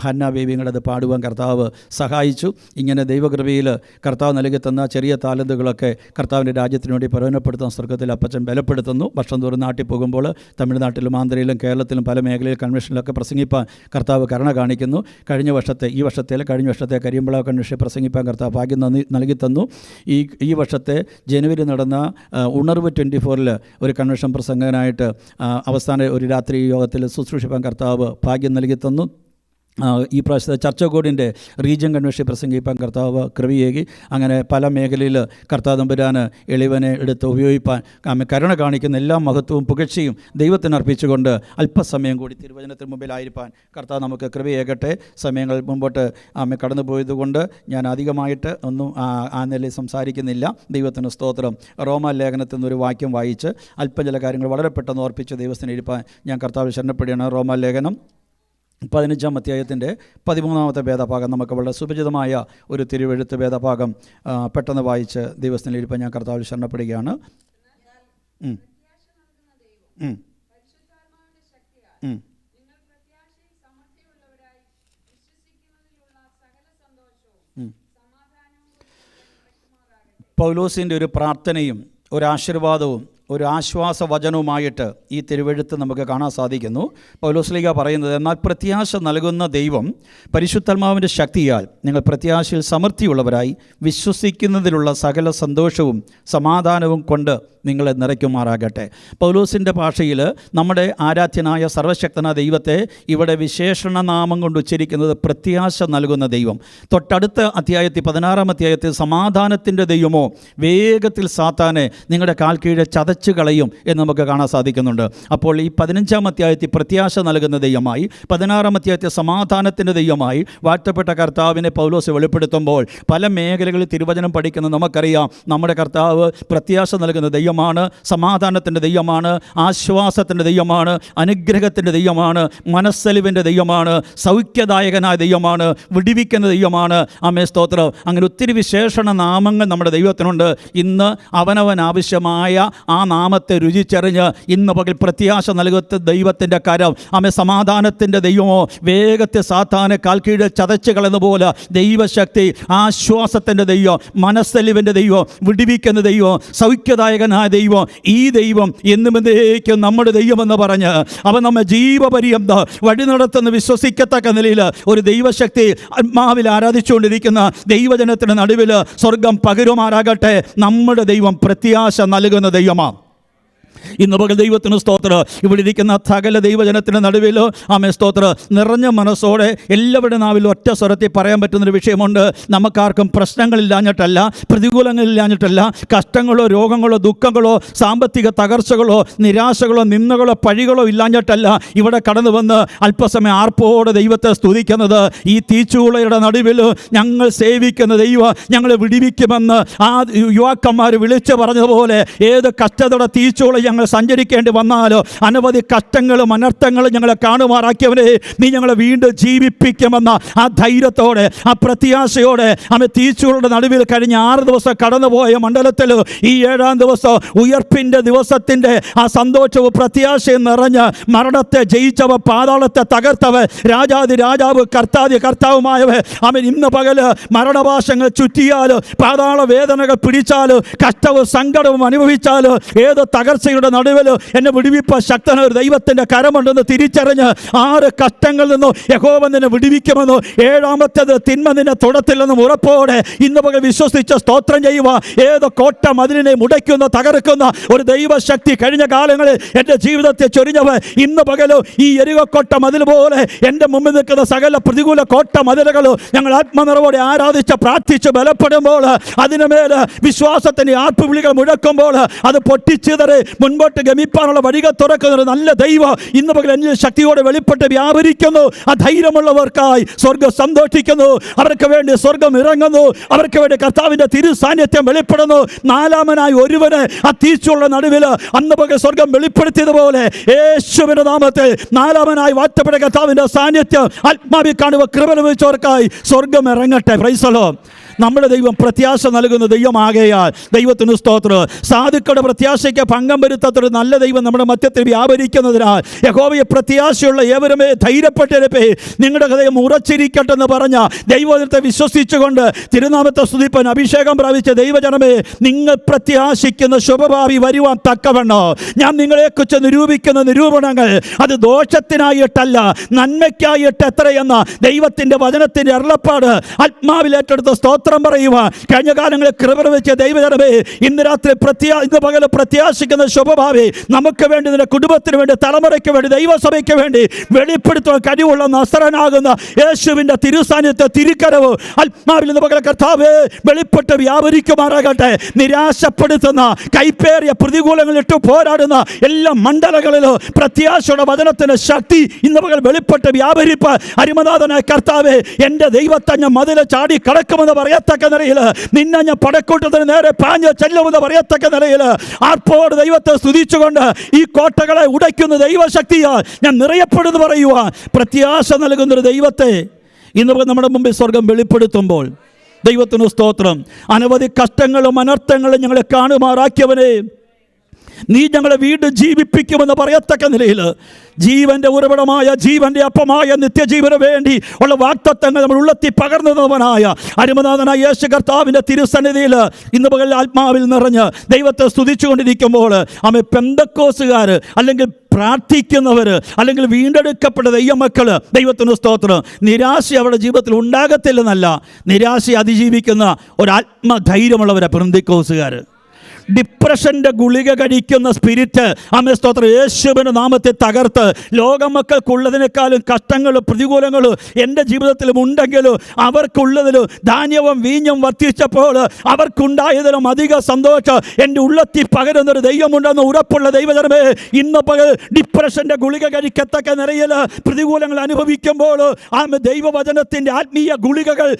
ഹന്ന ബേബിയും കൂടെ അത് പാടുവാൻ കർത്താവ് സഹായിച്ചു. ഇങ്ങനെ ദൈവകൃപയിൽ കർത്താവ് നൽകി തന്ന ചെറിയ താലന്തുകളൊക്കെ കർത്താവിൻ്റെ രാജ്യത്തിന് വേണ്ടി പ്രയോജനപ്പെടുത്താൻ സ്വർഗ്ഗത്തിൽ അപ്പച്ചൻ ബലപ്പെടുത്തുന്നു. വർഷം തോറും നാട്ടിൽ പോകുമ്പോൾ തമിഴ്നാട്ടിലും ആന്ധ്രയിലും കേരളത്തിലും പല മേഖലയിൽ കൺവെൻഷനിലൊക്കെ പ്രസംഗിപ്പാൻ കർത്താവ് കരുണ കാണിക്കുന്നു. കഴിഞ്ഞ വർഷത്തെ കരിയമ്പള കൺവെൻഷൻ പ്രസംഗിപ്പാൻ കർത്താവ് ഭാഗ്യം നൽകി തന്നു. ഈ വർഷത്തെ ജനുവരി നടന്ന ഉണർവ് 24 ഒരു കൺവെൻഷൻ പ്രസംഗനായിട്ട് അവസാന ഒരു രാത്രി യോഗത്തിൽ ശുശ്രൂഷിപ്പാൻ കർത്താവ് ഭാഗ്യം നൽകി തന്നു. ഈ പ്രാവശ്യത്തെ ചർച്ചകോടിൻ്റെ റീജിയൻ കൺവെൻഷൻ പ്രസംഗിപ്പാൻ കർത്താവ് കൃപയേകി. അങ്ങനെ പല മേഖലയിൽ കർത്താവ് തമ്പുരാന് എളിവനെ എടുത്ത് ഉപയോഗിപ്പാൻ കരുണ കാണിക്കുന്ന എല്ലാ മഹത്വവും പുകഴ്ചയും ദൈവത്തിന് അർപ്പിച്ചുകൊണ്ട് അല്പസമയം കൂടി തിരുവചനത്തിന് മുമ്പിലായിരിക്കാൻ കർത്താവ് നമുക്ക് കൃപയേകട്ടെ. സമയങ്ങൾ മുമ്പോട്ട് കടന്നു പോയതുകൊണ്ട് ഞാൻ അധികമായിട്ട് ഒന്നും ആ നിലയിൽ സംസാരിക്കുന്നില്ല. ദൈവത്തിന് സ്തോത്രം. റോമാ ലേഖനത്തിൽ നിന്നൊരു വാക്യം വായിച്ച് അല്പം ചില കാര്യങ്ങൾ വളരെ പെട്ടെന്ന് ഓർപ്പിച്ച് ദൈവത്തിന് ഇരിപ്പാൻ ഞാൻ കർത്താവ് ശരണപ്പെടുകയാണ്. റോമാ ലേഖനം 15-ാം അധ്യായത്തിൻ്റെ 13-ാമത്തെ വേദഭാഗം നമുക്ക് വളരെ സുപരിചിതമായ ഒരു തിരുവെഴുത്ത് വേദഭാഗം പെട്ടെന്ന് വായിച്ച് ദൈവസ്ഥനിലിരിപ്പം ഞാൻ കർത്താവിൽ ശരണപ്പെടുകയാണ്. പൗലോസിൻ്റെ ഒരു പ്രാർത്ഥനയും ഒരു ആശീർവാദവും ഒരു ആശ്വാസ വചനവുമായിട്ട് ഈ തിരുവെഴുത്ത് നമുക്ക് കാണാൻ സാധിക്കുന്നു. പൗലോസ്ലീഹ പറയുന്നത്, എന്നാൽ പ്രത്യാശ നൽകുന്ന ദൈവം പരിശുദ്ധാത്മാവിൻ്റെ ശക്തിയാൽ നിങ്ങൾ പ്രത്യാശയിൽ സമൃദ്ധിയുള്ളവരായി വിശ്വസിക്കുന്നതിലുള്ള സകല സന്തോഷവും സമാധാനവും കൊണ്ട് നിങ്ങളെ നിറയ്ക്കുമാറാകട്ടെ. പൗലോസിൻ്റെ ഭാഷയിൽ നമ്മുടെ ആരാധ്യനായ സർവശക്തനായ ദൈവത്തെ ഇവിടെ വിശേഷണനാമം കൊണ്ട് ഉച്ചരിക്കുന്നത് പ്രത്യാശ നൽകുന്ന ദൈവം. തൊട്ടടുത്ത അധ്യായത്തിൽ 16-ാം അധ്യായത്തിൽ സമാധാനത്തിൻ്റെ ദൈവമോ വേഗത്തിൽ സാത്താനെ നിങ്ങളുടെ കാൽ കീഴെ ചതച്ച് കളയും എന്ന് നമുക്ക് കാണാൻ സാധിക്കുന്നുണ്ട്. അപ്പോൾ ഈ 15-ാം അധ്യായത്തിൽ പ്രത്യാശ നൽകുന്ന ദൈവമായി, 16-ാം അധ്യായത്തിൽ സമാധാനത്തിൻ്റെ ദൈവമായി വാഴ്ത്തപ്പെട്ട കർത്താവിനെ പൗലോസ് വെളിപ്പെടുത്തുമ്പോൾ പല മേഖലകളിൽ തിരുവചനം പഠിക്കുന്ന നമുക്കറിയാം, നമ്മുടെ കർത്താവ് പ്രത്യാശ നൽകുന്ന ദൈവമാണ്, സമാധാനത്തിൻ്റെ ദൈവമാണ്, ആശ്വാസത്തിൻ്റെ ദൈവമാണ്, അനുഗ്രഹത്തിൻ്റെ ദൈവമാണ്, മനസ്സലിവിൻ്റെ ദൈവമാണ്, സൗഖ്യദായകനായ ദൈവമാണ്, വിടിവിക്കുന്ന ദൈവമാണ്. ആമേൻ, സ്തോത്രം. അങ്ങനെ ഒത്തിരി വിശേഷണ നാമങ്ങൾ നമ്മുടെ ദൈവത്തിനുണ്ട്. ഇന്ന് അവനവൻ ആവശ്യമായ ആ നാമത്തെ രുചിച്ചറിഞ്ഞ് ഇന്ന് പകൽ പ്രത്യാശ നൽകുന്ന ദൈവത്തിൻ്റെ കരം, ആമേൻ, സമാധാനത്തിൻ്റെ ദൈവമോ വേഗത്തെ സാത്താനെ കാൽ കീഴെ ചതച്ച് കളയുന്ന പോലെ ദൈവശക്തി, ആശ്വാസത്തിൻ്റെ ദൈവം, മനസ്സലിവിൻ്റെ ദൈവം, വിടിവിക്കുന്ന ദൈവം, സൗഖ്യദായകനായ ദൈവം, ഈ ദൈവം എന്നും എന്നേക്കും നമ്മുടെ ദൈവമെന്ന് പറഞ്ഞ് അവൻ നമ്മെ ജീവപര്യന്ത വഴി നടത്തുന്ന വിശ്വസിക്കത്തക്ക നിലയിൽ ഒരു ദൈവശക്തി ആത്മാവിൽ ആരാധിച്ചുകൊണ്ടിരിക്കുന്ന ദൈവജനത്തിന് നടുവിൽ സ്വർഗം പകരുമാറാകട്ടെ. നമ്മുടെ ദൈവം പ്രത്യാശ നൽകുന്ന ദൈവമാണ്. ഇന്ന് പകൽ ദൈവത്തിന് സ്തോത്രം. ഇവിടെ ഇരിക്കുന്ന സകല ദൈവജനത്തിൻ്റെ നടുവിൽ ആമേൻ, സ്തോത്രം, നിറഞ്ഞ മനസ്സോടെ എല്ലാവരുടെ നാവിലും ഒറ്റ സ്വരത്തിൽ പറയാൻ പറ്റുന്നൊരു വിഷയമുണ്ട്. നമുക്കാർക്കും പ്രശ്നങ്ങളില്ലാഞ്ഞിട്ടല്ല, പ്രതികൂലങ്ങളില്ലാഞ്ഞിട്ടല്ല, കഷ്ടങ്ങളോ രോഗങ്ങളോ ദുഃഖങ്ങളോ സാമ്പത്തിക തകർച്ചകളോ നിരാശകളോ നിന്ദകളോ പഴികളോ ഇല്ലാഞ്ഞിട്ടല്ല ഇവിടെ കടന്നു വന്ന് അല്പസമയം ആർപ്പോടെ ദൈവത്തെ സ്തുതിക്കുന്നത്. ഈ തീച്ചൂളയുടെ നടുവിൽ ഞങ്ങൾ സേവിക്കുന്ന ദൈവം ഞങ്ങളെ വിടിവിക്കുമെന്ന് ആ യുവാക്കന്മാർ വിളിച്ചു പറഞ്ഞതുപോലെ ഏത് കഷ്ടതയുടെ തീച്ചൂള ഞങ്ങൾ സഞ്ചരിക്കേണ്ടി വന്നാലോ, അനവധി കഷ്ടങ്ങളും അനർത്ഥങ്ങളും ഞങ്ങളെ കാണുമാറാക്കിയവനെ, നീ ഞങ്ങളെ വീണ്ടും ജീവിപ്പിക്കുമെന്ന ആ ധൈര്യത്തോടെ, ആ പ്രത്യാശയോടെ തീച്ചുകളുടെ നടുവിൽ കഴിഞ്ഞ 6 ദിവസം കടന്നുപോയ മണ്ഡലത്തിൽ ഈ 7-ാം ദിവസം ഉയർപ്പിൻ്റെ ദിവസത്തിൻ്റെ ആ സന്തോഷവും പ്രത്യാശയും നിറഞ്ഞ് മരണത്തെ ജയിച്ചവ, പാതാളത്തെ തകർത്തവ, രാജാതി രാജാവ്, കർത്താതി കർത്താവുമായവ, ഇന്ന് പകല് മരണഭാഷങ്ങൾ ചുറ്റിയാലോ, പാതാള വേദനകൾ പിടിച്ചാലോ, കഷ്ടവും സങ്കടവും അനുഭവിച്ചാലോ, ഏത് തകർച്ചയുടെ നടുവിൽ എന്നെ വിടുവിപ്പ ശക്തന ഒരു ദൈവത്തിൻ്റെ കരമുണ്ടെന്ന് തിരിച്ചറിഞ്ഞ് 6 കഷ്ടങ്ങളിൽ നിന്നും യഹോവ നിന്നെ വിടുവിക്കുമെന്നോ, 7-ാമത്തേത് തിന്മ നിന്നെ തൊടത്തില്ലെന്നും ഉറപ്പോടെ ഇന്ന് പകൽ വിശ്വസിച്ച് സ്തോത്രം ചെയ്യുക. ഏത് കോട്ട മതിലിനെ മുടയ്ക്കുന്ന, തകർക്കുന്ന ഒരു ദൈവശക്തി കഴിഞ്ഞ കാലങ്ങളിൽ എൻ്റെ ജീവിതത്തെ ചൊരിഞ്ഞവ ഇന്ന് പകലും ഈ എരികോട്ട മതിൽ പോലെ എൻ്റെ മുമ്പിൽ നിൽക്കുന്ന സകല പ്രതികൂല കോട്ട മതിലുകളും ഞങ്ങൾ ആത്മനിറവോടെ ആരാധിച്ച് പ്രാർത്ഥിച്ച് ബലപ്പെടുമ്പോൾ, അതിനുമേൽ വിശ്വാസത്തിൻ്റെ ആർപ്പുവിളികൾ മുഴക്കുമ്പോൾ, അത് പൊട്ടിച്ചിതറി മുൻപോട്ട് ഗമിപ്പാനുള്ള വഴികൾ തുറക്കുന്ന ഒരു നല്ല ദൈവം ഇന്ന് പകൽ എന്നിൽ ശക്തിയോടെ വെളിപ്പെട്ട് വ്യാപരിക്കുന്നു. ആ ധൈര്യമുള്ളവർക്കായി സ്വർഗ്ഗം സന്തോഷിക്കുന്നു. അവർക്ക് വേണ്ടി സ്വർഗ്ഗം ഇറങ്ങുന്നു. അവർക്ക് വേണ്ടി കർത്താവിൻ്റെ തിരു സാന്നിധ്യം വെളിപ്പെടുന്നു. 4-മനായി ഒരുവനെ ആ തീച്ചുള്ള നടുവിൽ അന്ന് പകൽ സ്വർഗ്ഗം വെളിപ്പെടുത്തിയതുപോലെ യേശുവിന്റെ നാമത്തിൽ 4-മനായി വാഴ്ത്തപ്പെട്ട കർത്താവിൻ്റെ സാന്നിധ്യം ആത്മാവിൽ കാണുക കൃപ ലഭിച്ചവർക്കായി സ്വർഗ്ഗം ഇറങ്ങട്ടെ. Price the Lord. നമ്മുടെ ദൈവം പ്രത്യാശ നൽകുന്ന ദൈവമാകയാൽ ദൈവത്തിന് സ്തോത്രം. സാധുക്കളുടെ പ്രത്യാശയ്ക്ക് ഭംഗം വരുത്താത്തൊരു നല്ല ദൈവം നമ്മുടെ മധ്യത്തിൽ വ്യാപരിക്കുന്നതിനാൽ യഹോവയെ പ്രത്യാശയുള്ള ഏവരുമേ ധൈര്യപ്പെട്ടിരിപ്പേ, നിങ്ങളുടെ ഹൃദയം ഉറച്ചിരിക്കട്ടെ എന്ന് പറഞ്ഞ ദൈവത്തെ വിശ്വസിച്ചുകൊണ്ട് തിരുനാമത്തെ സ്തുതിപ്പാൻ അഭിഷേകം പ്രാപിച്ച ദൈവജനമേ, നിങ്ങൾ പ്രത്യാശിക്കുന്ന ശുഭഭാവി വരുവാൻ തക്കവണ്ണോ ഞാൻ നിങ്ങളെക്കുറിച്ച് നിരൂപിക്കുന്ന നിരൂപണങ്ങൾ അത് ദോഷത്തിനായിട്ടല്ല നന്മയ്ക്കായിട്ട് എത്രയെന്ന ദൈവത്തിൻ്റെ വചനത്തിൻ്റെ അരുളപ്പാട് ആത്മാവിലേറ്റെടുത്ത സ്തോത്രം പറയുക. കഴിഞ്ഞ കാലങ്ങളിൽ കൃപ വെച്ച ദൈവജനമേ, ഇന്ന് രാത്രി ഇന്ന് പകൽ പ്രത്യാശിക്കുന്ന ശുഭഭാവി നമുക്ക് വേണ്ടി, നിന്റെ കുടുംബത്തിന് വേണ്ടി, തലമുറയ്ക്ക് വേണ്ടി, ദൈവസഭയ്ക്ക് വേണ്ടി വെളിപ്പെടുത്തുവാൻ കഴിവുള്ള നസറനാകുന്ന യേശുവിൻ്റെ തിരുസാന്നിധ്യത്തെ തിരുക്കരവ് ആത്മാവിൽ ഇന്ന് പകൽ കർത്താവേ വെളിപ്പെട്ട് വ്യാപരിക്കുമാറാകട്ടെ. നിരാശപ്പെടുത്തുന്ന, കൈപ്പേറിയ പ്രതികൂലങ്ങളിട്ട് പോരാടുന്ന എല്ലാ മണ്ഡലങ്ങളിലും പ്രത്യാശയുടെ വചനത്തിൻ്റെ ശക്തി ഇന്ന് പകൽ വെളിപ്പെട്ട് വ്യാപരിപ്പ് അരിമനാഥനായ കർത്താവേ, എൻ്റെ ദൈവത്തെ ഞാൻ മതിൽ ചാടി കടക്കുമെന്ന് പറയത്തക്ക നിലയിൽ, നിന്നെ ഞാൻ പടക്കൂട്ടത്തിന് നേരെ പാഞ്ഞ് ചെല്ലുമെന്ന് പറയത്തക്ക നിലയിൽ ആർപ്പോട് ദൈവത്തെ സ്തുതിച്ചുകൊണ്ട് ഈ കോട്ടകളെ ഉടയ്ക്കുന്ന ദൈവശക്തിയാൽ ഞാൻ നിറയപ്പെടുന്നു പറയുക. പ്രത്യാശ നൽകുന്നൊരു ദൈവത്തെ ഇന്ന് നമ്മുടെ മുമ്പിൽ സ്വർഗം വെളിപ്പെടുത്തുമ്പോൾ ദൈവത്തിന് സ്തോത്രം. അനവധി കഷ്ടങ്ങളും അനർത്ഥങ്ങളും ഞങ്ങളെ കാണുമാറാക്കിയവനെ, നീ ഞങ്ങളെ വീണ്ടും ജീവിപ്പിക്കുമെന്ന് പറയത്തക്ക നിലയിൽ ജീവൻ്റെ ഉറവിടമായ, ജീവൻ്റെ അപ്പമായ നിത്യജീവന് വേണ്ടി ഉള്ള വാഗ്ദത്തങ്ങൾ നമ്മൾ ഉള്ളത്തി പകർന്നവനായ അരുമനാഥനായ യേശു കർത്താവിൻ്റെ തിരുസന്നിധിയിൽ ഇന്ന് പകൽ ആത്മാവിൽ നിറഞ്ഞ് ദൈവത്തെ സ്തുതിച്ചുകൊണ്ടിരിക്കുമ്പോൾ പെന്തക്കോസുകാർ അല്ലെങ്കിൽ പ്രാർത്ഥിക്കുന്നവർ അല്ലെങ്കിൽ വീണ്ടെടുക്കപ്പെട്ട ദൈവമക്കൾ ദൈവത്തിന് സ്തോത്രം, നിരാശ അവരുടെ ജീവിതത്തിൽ ഉണ്ടാകത്തില്ലെന്നല്ല, നിരാശ അതിജീവിക്കുന്ന ഒരാത്മധൈര്യമുള്ളവരെ പെന്തക്കോസുകാർ. ഡിപ്രഷൻ്റെ ഗുളിക കഴിക്കുന്ന സ്പിരിറ്റ് സ്തോത്രം യേശുവിൻ്റെ നാമത്തെ തകർത്ത് ലോകമക്കൾക്കുള്ളതിനേക്കാളും കഷ്ടങ്ങളും പ്രതികൂലങ്ങളും എൻ്റെ ജീവിതത്തിലും ഉണ്ടെങ്കിലും അവർക്കുള്ളതിലും ധാന്യവും വീഞ്ഞും വർദ്ധിച്ചപ്പോൾ അവർക്കുണ്ടായതിലും അധിക സന്തോഷം എൻ്റെ ഉള്ളത്തിൽ പകരുന്നൊരു ദൈവമുണ്ടെന്ന് ഉറപ്പുള്ള ദൈവജനമേ, ഇന്ന് പകൽ ഡിപ്രഷൻ്റെ ഗുളിക കഴിക്കത്തക്ക നിലയിൽ പ്രതികൂലങ്ങൾ അനുഭവിക്കുമ്പോൾ ദൈവവചനത്തിൻ്റെ ആത്മീയ ഗുളികകൾ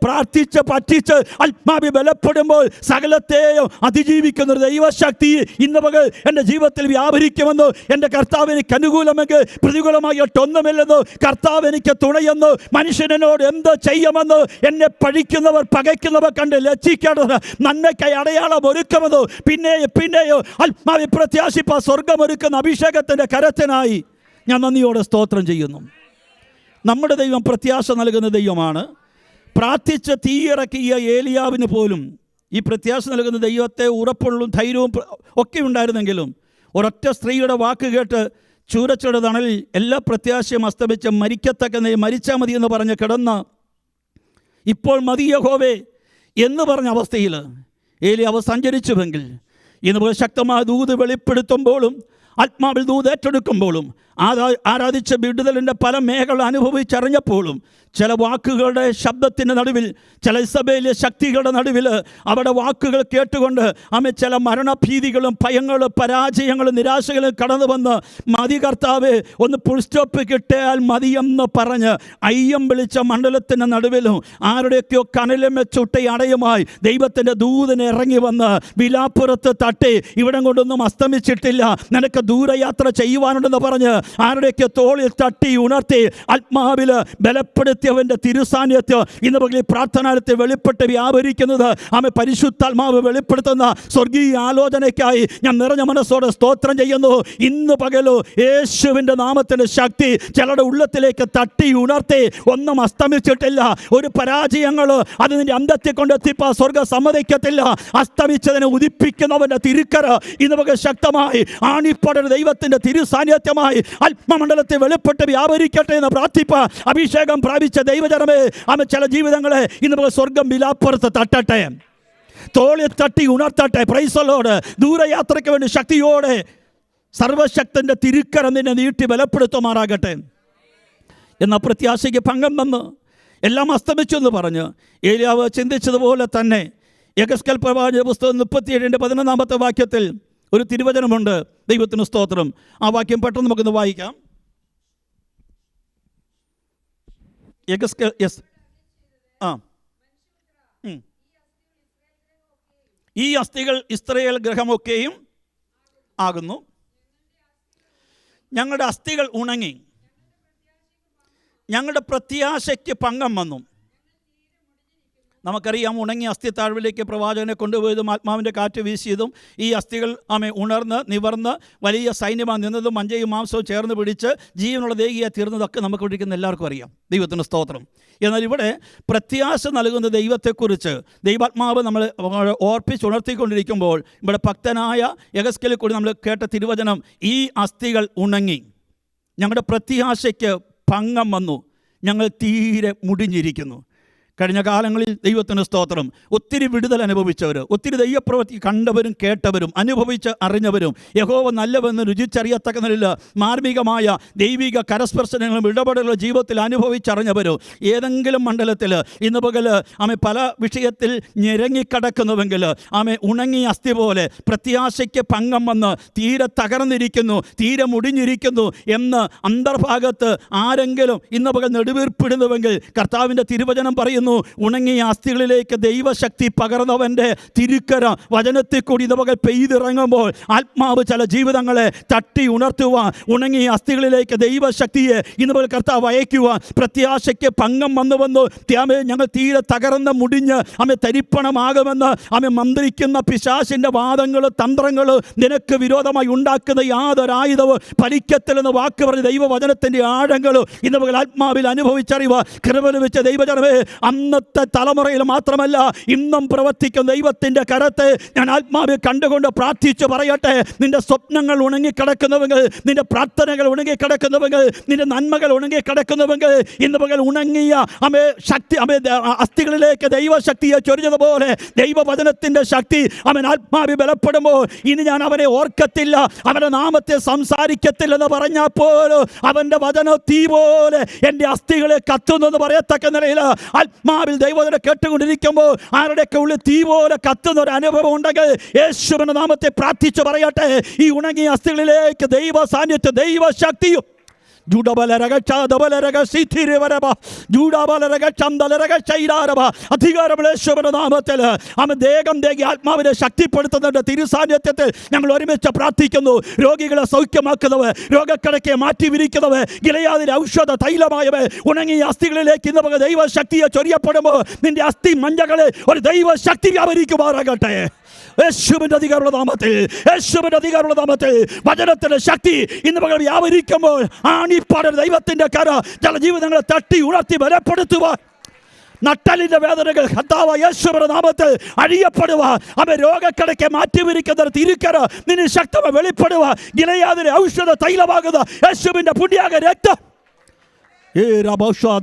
പ്രാർത്ഥിച്ച് പറ്റിച്ച് ആത്മാവി ബലപ്പെടുമ്പോൾ സകലത്തെയും അതിജീവിക്കുന്നൊരു ദൈവശക്തി ഇന്ന് പകൽ എൻ്റെ ജീവിതത്തിൽ വ്യാപരിക്കുമെന്ന്, എൻ്റെ കർത്താവ് എനിക്ക് അനുകൂലമെങ്കിൽ പ്രതികൂലമായിട്ടൊന്നുമില്ലെന്ന്, കർത്താവ് എനിക്ക് തുണയെന്ന്, മനുഷ്യനോട് എന്ത് ചെയ്യുമെന്ന്, എന്നെ പഴിക്കുന്നവർ പകയ്ക്കുന്നവർ കണ്ട് ലജ്ജിക്കേണ്ടത് നന്മയ്ക്കായി അടയാളം ഒരുക്കുമെന്ന് പിന്നെയോ ആത്മാവി പ്രത്യാശിപ്പ സ്വർഗമൊരുക്കുന്ന അഭിഷേകത്തിൻ്റെ കരത്തിനായി ഞാൻ നന്ദിയോടെ സ്തോത്രം ചെയ്യുന്നു. നമ്മുടെ ദൈവം പ്രത്യാശ നൽകുന്ന ദൈവമാണ്. പ്രാർത്ഥിച്ച് തീയിറക്കിയ ഏലിയാവിന് പോലും ഈ പ്രത്യാശ നൽകുന്ന ദൈവത്തെ ഉറപ്പുള്ള ധൈര്യവും ഒക്കെ ഉണ്ടായിരുന്നെങ്കിലും ഒരൊറ്റ സ്ത്രീയുടെ വാക്ക് കേട്ട് ചൂരച്ചയുടെ തണലിൽ എല്ലാ പ്രത്യാശയും അസ്തമിച്ച് മരിച്ചാൽ മതി എന്ന് പറഞ്ഞ് കിടന്ന് ഇപ്പോൾ മതി യഹോവേ എന്ന് പറഞ്ഞ അവസ്ഥയിൽ ഏലിയാവ് സഞ്ചരിച്ചുവെങ്കിൽ ഇന്ന് ശക്തമായ ദൂത് വെളിപ്പെടുത്തുമ്പോഴും ആത്മാവിൽ ദൂത് ഏറ്റെടുക്കുമ്പോഴും ആരാധിച്ച വിടുതലിൻ്റെ പല മേഖല അനുഭവിച്ചറിഞ്ഞപ്പോഴും ചില വാക്കുകളുടെ ശബ്ദത്തിൻ്റെ നടുവിൽ, ചില ഇസബേലിയ ശക്തികളുടെ നടുവിൽ അവിടെ വാക്കുകൾ കേട്ടുകൊണ്ട് ചില മരണഭീതികളും ഭയങ്ങളും പരാജയങ്ങളും നിരാശകളും കടന്നു വന്ന് മതി കർത്താവേ ഒന്ന് ഫുൾ സ്റ്റോപ്പ് കിട്ടിയാൽ മതിയെന്ന് പറഞ്ഞ് അയ്യം വിളിച്ച മണ്ഡലത്തിൻ്റെ നടുവിലും ആരുടെയൊക്കെയോ കനലും ചുട്ട അടയുമായി ദൈവത്തിൻ്റെ ദൂതന് ഇറങ്ങി വന്ന് വിലാപ്പുറത്ത് തട്ടി ഇവിടം കൊണ്ടൊന്നും അസ്തമിച്ചിട്ടില്ല, നിനക്ക് ദൂരയാത്ര ചെയ്യുവാനുണ്ടെന്ന് പറഞ്ഞ് ആരുടെയൊക്കെ തോളിൽ തട്ടി ഉണർത്തി ആത്മാവിൽ ബലപ്പെടുത്തിയവൻ്റെ തിരുസാന്നിധ്യം ഇന്ന് പകൽ പ്രാർത്ഥനാലയത്തിൽ വെളിപ്പെട്ട് വ്യാപരിക്കുന്നത് പരിശുദ്ധാത്മാവ് വെളിപ്പെടുത്തുന്ന സ്വർഗീയ ആലോചനയ്ക്കായി ഞാൻ നിറഞ്ഞ മനസ്സോടെ സ്തോത്രം ചെയ്യുന്നു. ഇന്ന് പകലോ യേശുവിൻ്റെ നാമത്തിൻ്റെ ശക്തി ചിലരുടെ ഉള്ളത്തിലേക്ക് തട്ടി ഉണർത്തി. ഒന്നും അസ്തമിച്ചിട്ടില്ല. ഒരു പരാജയങ്ങൾ അത് നിന്റെ അന്തത്തെ കൊണ്ടെത്തിപ്പാ സ്വർഗം സമ്മതിക്കത്തില്ല. അസ്തമിച്ചതിനെ ഉദിപ്പിക്കുന്നവൻ്റെ തിരുക്കര ഇന്ന് പകൽ ശക്തമായി ആണിപ്പടർ ദൈവത്തിൻ്റെ തിരുസാന്നിധ്യമായി ആത്മമണ്ഡലത്തെ വെളിപ്പെട്ട് വ്യാപരിക്കട്ടെ എന്ന് പ്രാർത്ഥിപ്പ. അഭിഷേകം പ്രാപിച്ച ദൈവജനമേ, ചില ജീവിതങ്ങളെ ഇന്ന് സ്വർഗം വിലാപ്പുറത്ത് തട്ടട്ടെ, തോളിൽ തട്ടി ഉണർത്തട്ടെ. Praise the Lord. ദൂരയാത്രയ്ക്ക് വേണ്ടി ശക്തിയോടെ സർവശക്തൻ്റെ തിരുക്കരം നിന്നെ നീട്ടി ബലപ്പെടുത്തുമാറാകട്ടെ എന്ന പ്രത്യാശയ്ക്ക് ഭംഗം വന്ന് എല്ലാം അസ്തമിച്ചു എന്ന് പറഞ്ഞ് ഏലിയാവ് ചിന്തിച്ചതുപോലെ തന്നെ യെഹെസ്കേൽ പ്രവാചക പുസ്തകം 37:11 വാക്യത്തിൽ ഒരു തിരുവചനമുണ്ട്. ദൈവത്തിന് സ്തോത്രം. ആ വാക്യം പെട്ടെന്ന് നമുക്കൊന്ന് വായിക്കാം. ഈ അസ്ഥികൾ ഇസ്രായേൽ ഗൃഹമൊക്കെയും ആകുന്നു. ഞങ്ങളുടെ അസ്ഥികൾ ഉണങ്ങി, ഞങ്ങളുടെ പ്രത്യാശയ്ക്ക് ഭംഗം വന്നു. നമുക്കറിയാം, ഉണങ്ങിയ അസ്ഥി താഴ്വിലേക്ക് പ്രവാചകനെ കൊണ്ടുപോയതും ആത്മാവിൻ്റെ കാറ്റ് വീശിയതും ഈ അസ്ഥികൾ ഉണർന്ന് നിവർന്ന് വലിയ സൈന്യമായി നിന്നതും മഞ്ചയും മാംസവും ചേർന്ന് പിടിച്ച് ജീവനുള്ള ദേഹിയായി തീർന്നതൊക്കെ നമുക്ക് വിളിക്കുന്ന എല്ലാവർക്കും അറിയാം. ദൈവത്തിന് സ്തോത്രം. എന്നാൽ ഇവിടെ പ്രത്യാശ നൽകുന്ന ദൈവത്തെക്കുറിച്ച് ദൈവാത്മാവ് നമ്മൾ ഓർപ്പിച്ചുണർത്തിക്കൊണ്ടിരിക്കുമ്പോൾ ഇവിടെ ഭക്തനായ യെഹെസ്കേലിൽ കൂടി നമ്മൾ കേട്ട തിരുവചനം, ഈ അസ്ഥികൾ ഉണങ്ങി, ഞങ്ങളുടെ പ്രത്യാശയ്ക്ക് ഭംഗം വന്നു, ഞങ്ങൾ തീരെ മുടിഞ്ഞിരിക്കുന്നു. കഴിഞ്ഞ കാലങ്ങളിൽ ദൈവത്തിന് സ്തോത്രം ഒത്തിരി വിടുതൽ അനുഭവിച്ചവർ, ഒത്തിരി ദൈവപ്രവൃത്തി കണ്ടവരും കേട്ടവരും അനുഭവിച്ച് അറിഞ്ഞവരും യഹോവ നല്ലവെന്ന് രുചിച്ചറിയത്തക്ക നിലയിൽ മാർമികമായ ദൈവിക കരസ്പർശനങ്ങളും ഇടപെടലുകളും ജീവിതത്തിൽ അനുഭവിച്ചറിഞ്ഞവരും ഏതെങ്കിലും മണ്ഡലത്തിൽ ഇന്ന് പകൽ പല വിഷയത്തിൽ ഞെരങ്ങിക്കിടക്കുന്നുവെങ്കിൽ ഉണങ്ങിയ അസ്ഥി പോലെ പ്രത്യാശയ്ക്ക് ഭംഗം വന്ന് തീരെ തകർന്നിരിക്കുന്നു, തീരെ മുടിഞ്ഞിരിക്കുന്നു എന്ന് അന്തർഭാഗത്ത് ആരെങ്കിലും ഇന്ന് പകൽ നെടുവീർപ്പിടുന്നുവെങ്കിൽ കർത്താവിൻ്റെ തിരുവചനം പറയുന്നു, ഉണങ്ങിയ അസ്ഥികളിലേക്ക് ദൈവശക്തി പകർന്നവൻ്റെ തിരുക്കര വചനത്തിൽ കൂടി ഇന്ന് പകൽ പെയ്തിറങ്ങുമ്പോൾ ആത്മാവ് ചില ജീവിതങ്ങളെ തട്ടി ഉണർത്തുവാൻ, ഉണങ്ങിയ അസ്ഥികളിലേക്ക് ദൈവശക്തിയെ ഇന്ന് പകൽ കർത്താവ് അയക്കുവാൻ, പ്രത്യാശയ്ക്ക് ഭംഗം വന്നു ഞങ്ങൾ തീരെ തകർന്ന് മുടിഞ്ഞ് തരിപ്പണമാകുമെന്ന് മന്ത്രിക്കുന്ന പിശാചിൻ്റെ വാദങ്ങൾ തന്ത്രങ്ങൾ നിനക്ക് വിരോധമായി ഉണ്ടാക്കുന്ന യാതൊരായുധവും ഫലിക്കത്തില്ലെന്ന് വാക്ക് പറഞ്ഞ ദൈവവചനത്തിൻ്റെ ആഴങ്ങൾ ഇന്ന് പകൽ ആത്മാവിൽ അനുഭവിച്ചറിയുക കൃപ ലഭിച്ച ദൈവജനമേ, അന്നത്തെ തലമുറയിൽ മാത്രമല്ല ഇന്നും പ്രവർത്തിക്കുന്ന ദൈവത്തിൻ്റെ കരത്തെ ഞാൻ ആത്മാവിൽ കണ്ടുകൊണ്ട് പ്രാർത്ഥിച്ചു പറയട്ടെ. നിന്റെ സ്വപ്നങ്ങൾ ഉണങ്ങിക്കിടക്കുന്നുവെങ്കിൽ, നിന്റെ പ്രാർത്ഥനകൾ ഉണങ്ങിക്കിടക്കുന്നുവെങ്കിൽ, നിന്റെ നന്മകൾ ഉണങ്ങിക്കിടക്കുന്നുവെങ്കിൽ ഇന്ന് പകൽ ഉണങ്ങിയ ശക്തി അസ്ഥികളിലേക്ക് ദൈവശക്തിയെ ചൊരിഞ്ഞതുപോലെ ദൈവവചനത്തിൻ്റെ ശക്തി ആത്മാവിൽ ബലപ്പെടുമ്പോൾ ഇനി ഞാൻ അവനെ ഓർക്കത്തില്ല, അവൻ്റെ നാമത്തെ സംസാരിക്കത്തില്ലെന്ന് പറഞ്ഞാൽ പോലും അവൻ്റെ വചന തീ പോലെ എൻ്റെ അസ്ഥികളെ കത്തുന്നു എന്ന് പറയത്തക്ക നിലയിൽ ആത്മാവിൽ ദൈവവചനം കേട്ടുകൊണ്ടിരിക്കുമ്പോൾ ആരുടെയൊക്കെ ഉള്ളിൽ തീ പോലെ കത്തുന്ന ഒരു അനുഭവം ഉണ്ടെങ്കിൽ യേശുവിന്റെ നാമത്തെ പ്രാർത്ഥിച്ചു പറയട്ടെ. ഈ ഉണങ്ങിയ അസ്ഥികളിലേക്ക് ദൈവ സാന്നിധ്യം, ദൈവശക്തിയും അധികാരമുള്ള നാമത്തിൽ ആത്മാവിനെ ശക്തിപ്പെടുത്തുന്നതിന്റെ തിരുസാന്നിധ്യത്തിൽ ഞങ്ങൾ ഒരുമിച്ച് പ്രാർത്ഥിക്കുന്നു. രോഗികളെ സൗഖ്യമാക്കുന്നവർ, രോഗക്കിടക്കെ മാറ്റിവിരിക്കുന്നവർ, ഗിലെയാദിലെ ഔഷധ തൈലമായവർ ഉണങ്ങിയ അസ്ഥികളിലേക്ക് ഇന്ന് ദൈവശക്തിയെ ചൊരിയപ്പെടുമ്പോൾ നിന്റെ അസ്ഥി മഞ്ചകളെ ഒരു ദൈവശക്തി വ്യാപരിക്കുമാറാകട്ടെ. യേശുവിന്റെ അധികാരമുള്ള നാമത്തിൽ, യേശുവിന്റെ അധികാരമുള്ള നാമത്തിൽ വചനത്തിന്റെ ശക്തി ഇന്ന് പകൽ വ്യാപരിക്കുമ്പോൾ ആണിപ്പാടൽ ദൈവത്തിന്റെ കര ചില ജീവിതങ്ങളെ തട്ടി ഉണർത്തി ബലപ്പെടുത്തുവാൻ, നട്ടലിന്റെ വേദനകൾ കർത്താവ് യേശുവിന്റെ നാമത്തിൽ അഴിയപ്പെടുക, രോഗക്കിടക്കെ മാറ്റിവിരിക്കുന്ന തിരുക്കര നിന്നെ ശക്തമായി വെളിപ്പെടുക, ഗിലെയാദിലെ ഔഷധ തൈലമാകുന്ന യേശുവിന്റെ പുണ്യാക രക്തം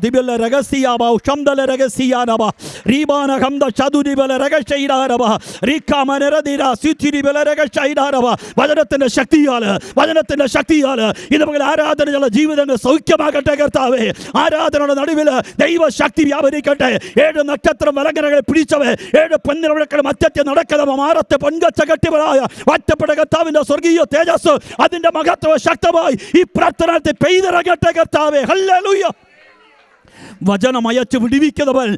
ദിബല രഹസ്യാബ ശംദല രഹസ്യാനബ റീബാന ഹംദ ചതുരിബല രഹസ്യൈരാരബ റീകാമനരദിര സിതിരിബല രഹസ്യൈരാരബ. വചനത്തിന്റെ ശക്തിയാൽ ഇന്ന് പകൽ ആരാധനയുള്ള ജീവിതങ്ങൾ സൗഖ്യമാകട്ടെ കർത്താവേ. ആരാധനയുടെ നടുവിൽ ദൈവശക്തി വ്യാപരിക്കട്ടെ. 7 നക്ഷത്രം വലങ്കരകളെ പിടിച്ചവേ, 7 പൊന്നിറവിളക്കൾ മധ്യത്തിൽ നടക്കുന്ന മാറത്തെ പൊൻകച്ച കെട്ടിവരായ ഒറ്റപ്പെട്ട കർത്താവിന്റെ സ്വർഗീയ തേജസ് അതിന്റെ മഹത്വം ശക്തമായി ഈ പ്രാർത്ഥനത്തെ പെയ്തിറങ്ങട്ടെ കർത്താവേ. ഹല്ലേലൂയ. വചനമയച്ച് വിടിവിക്കുന്നവൻ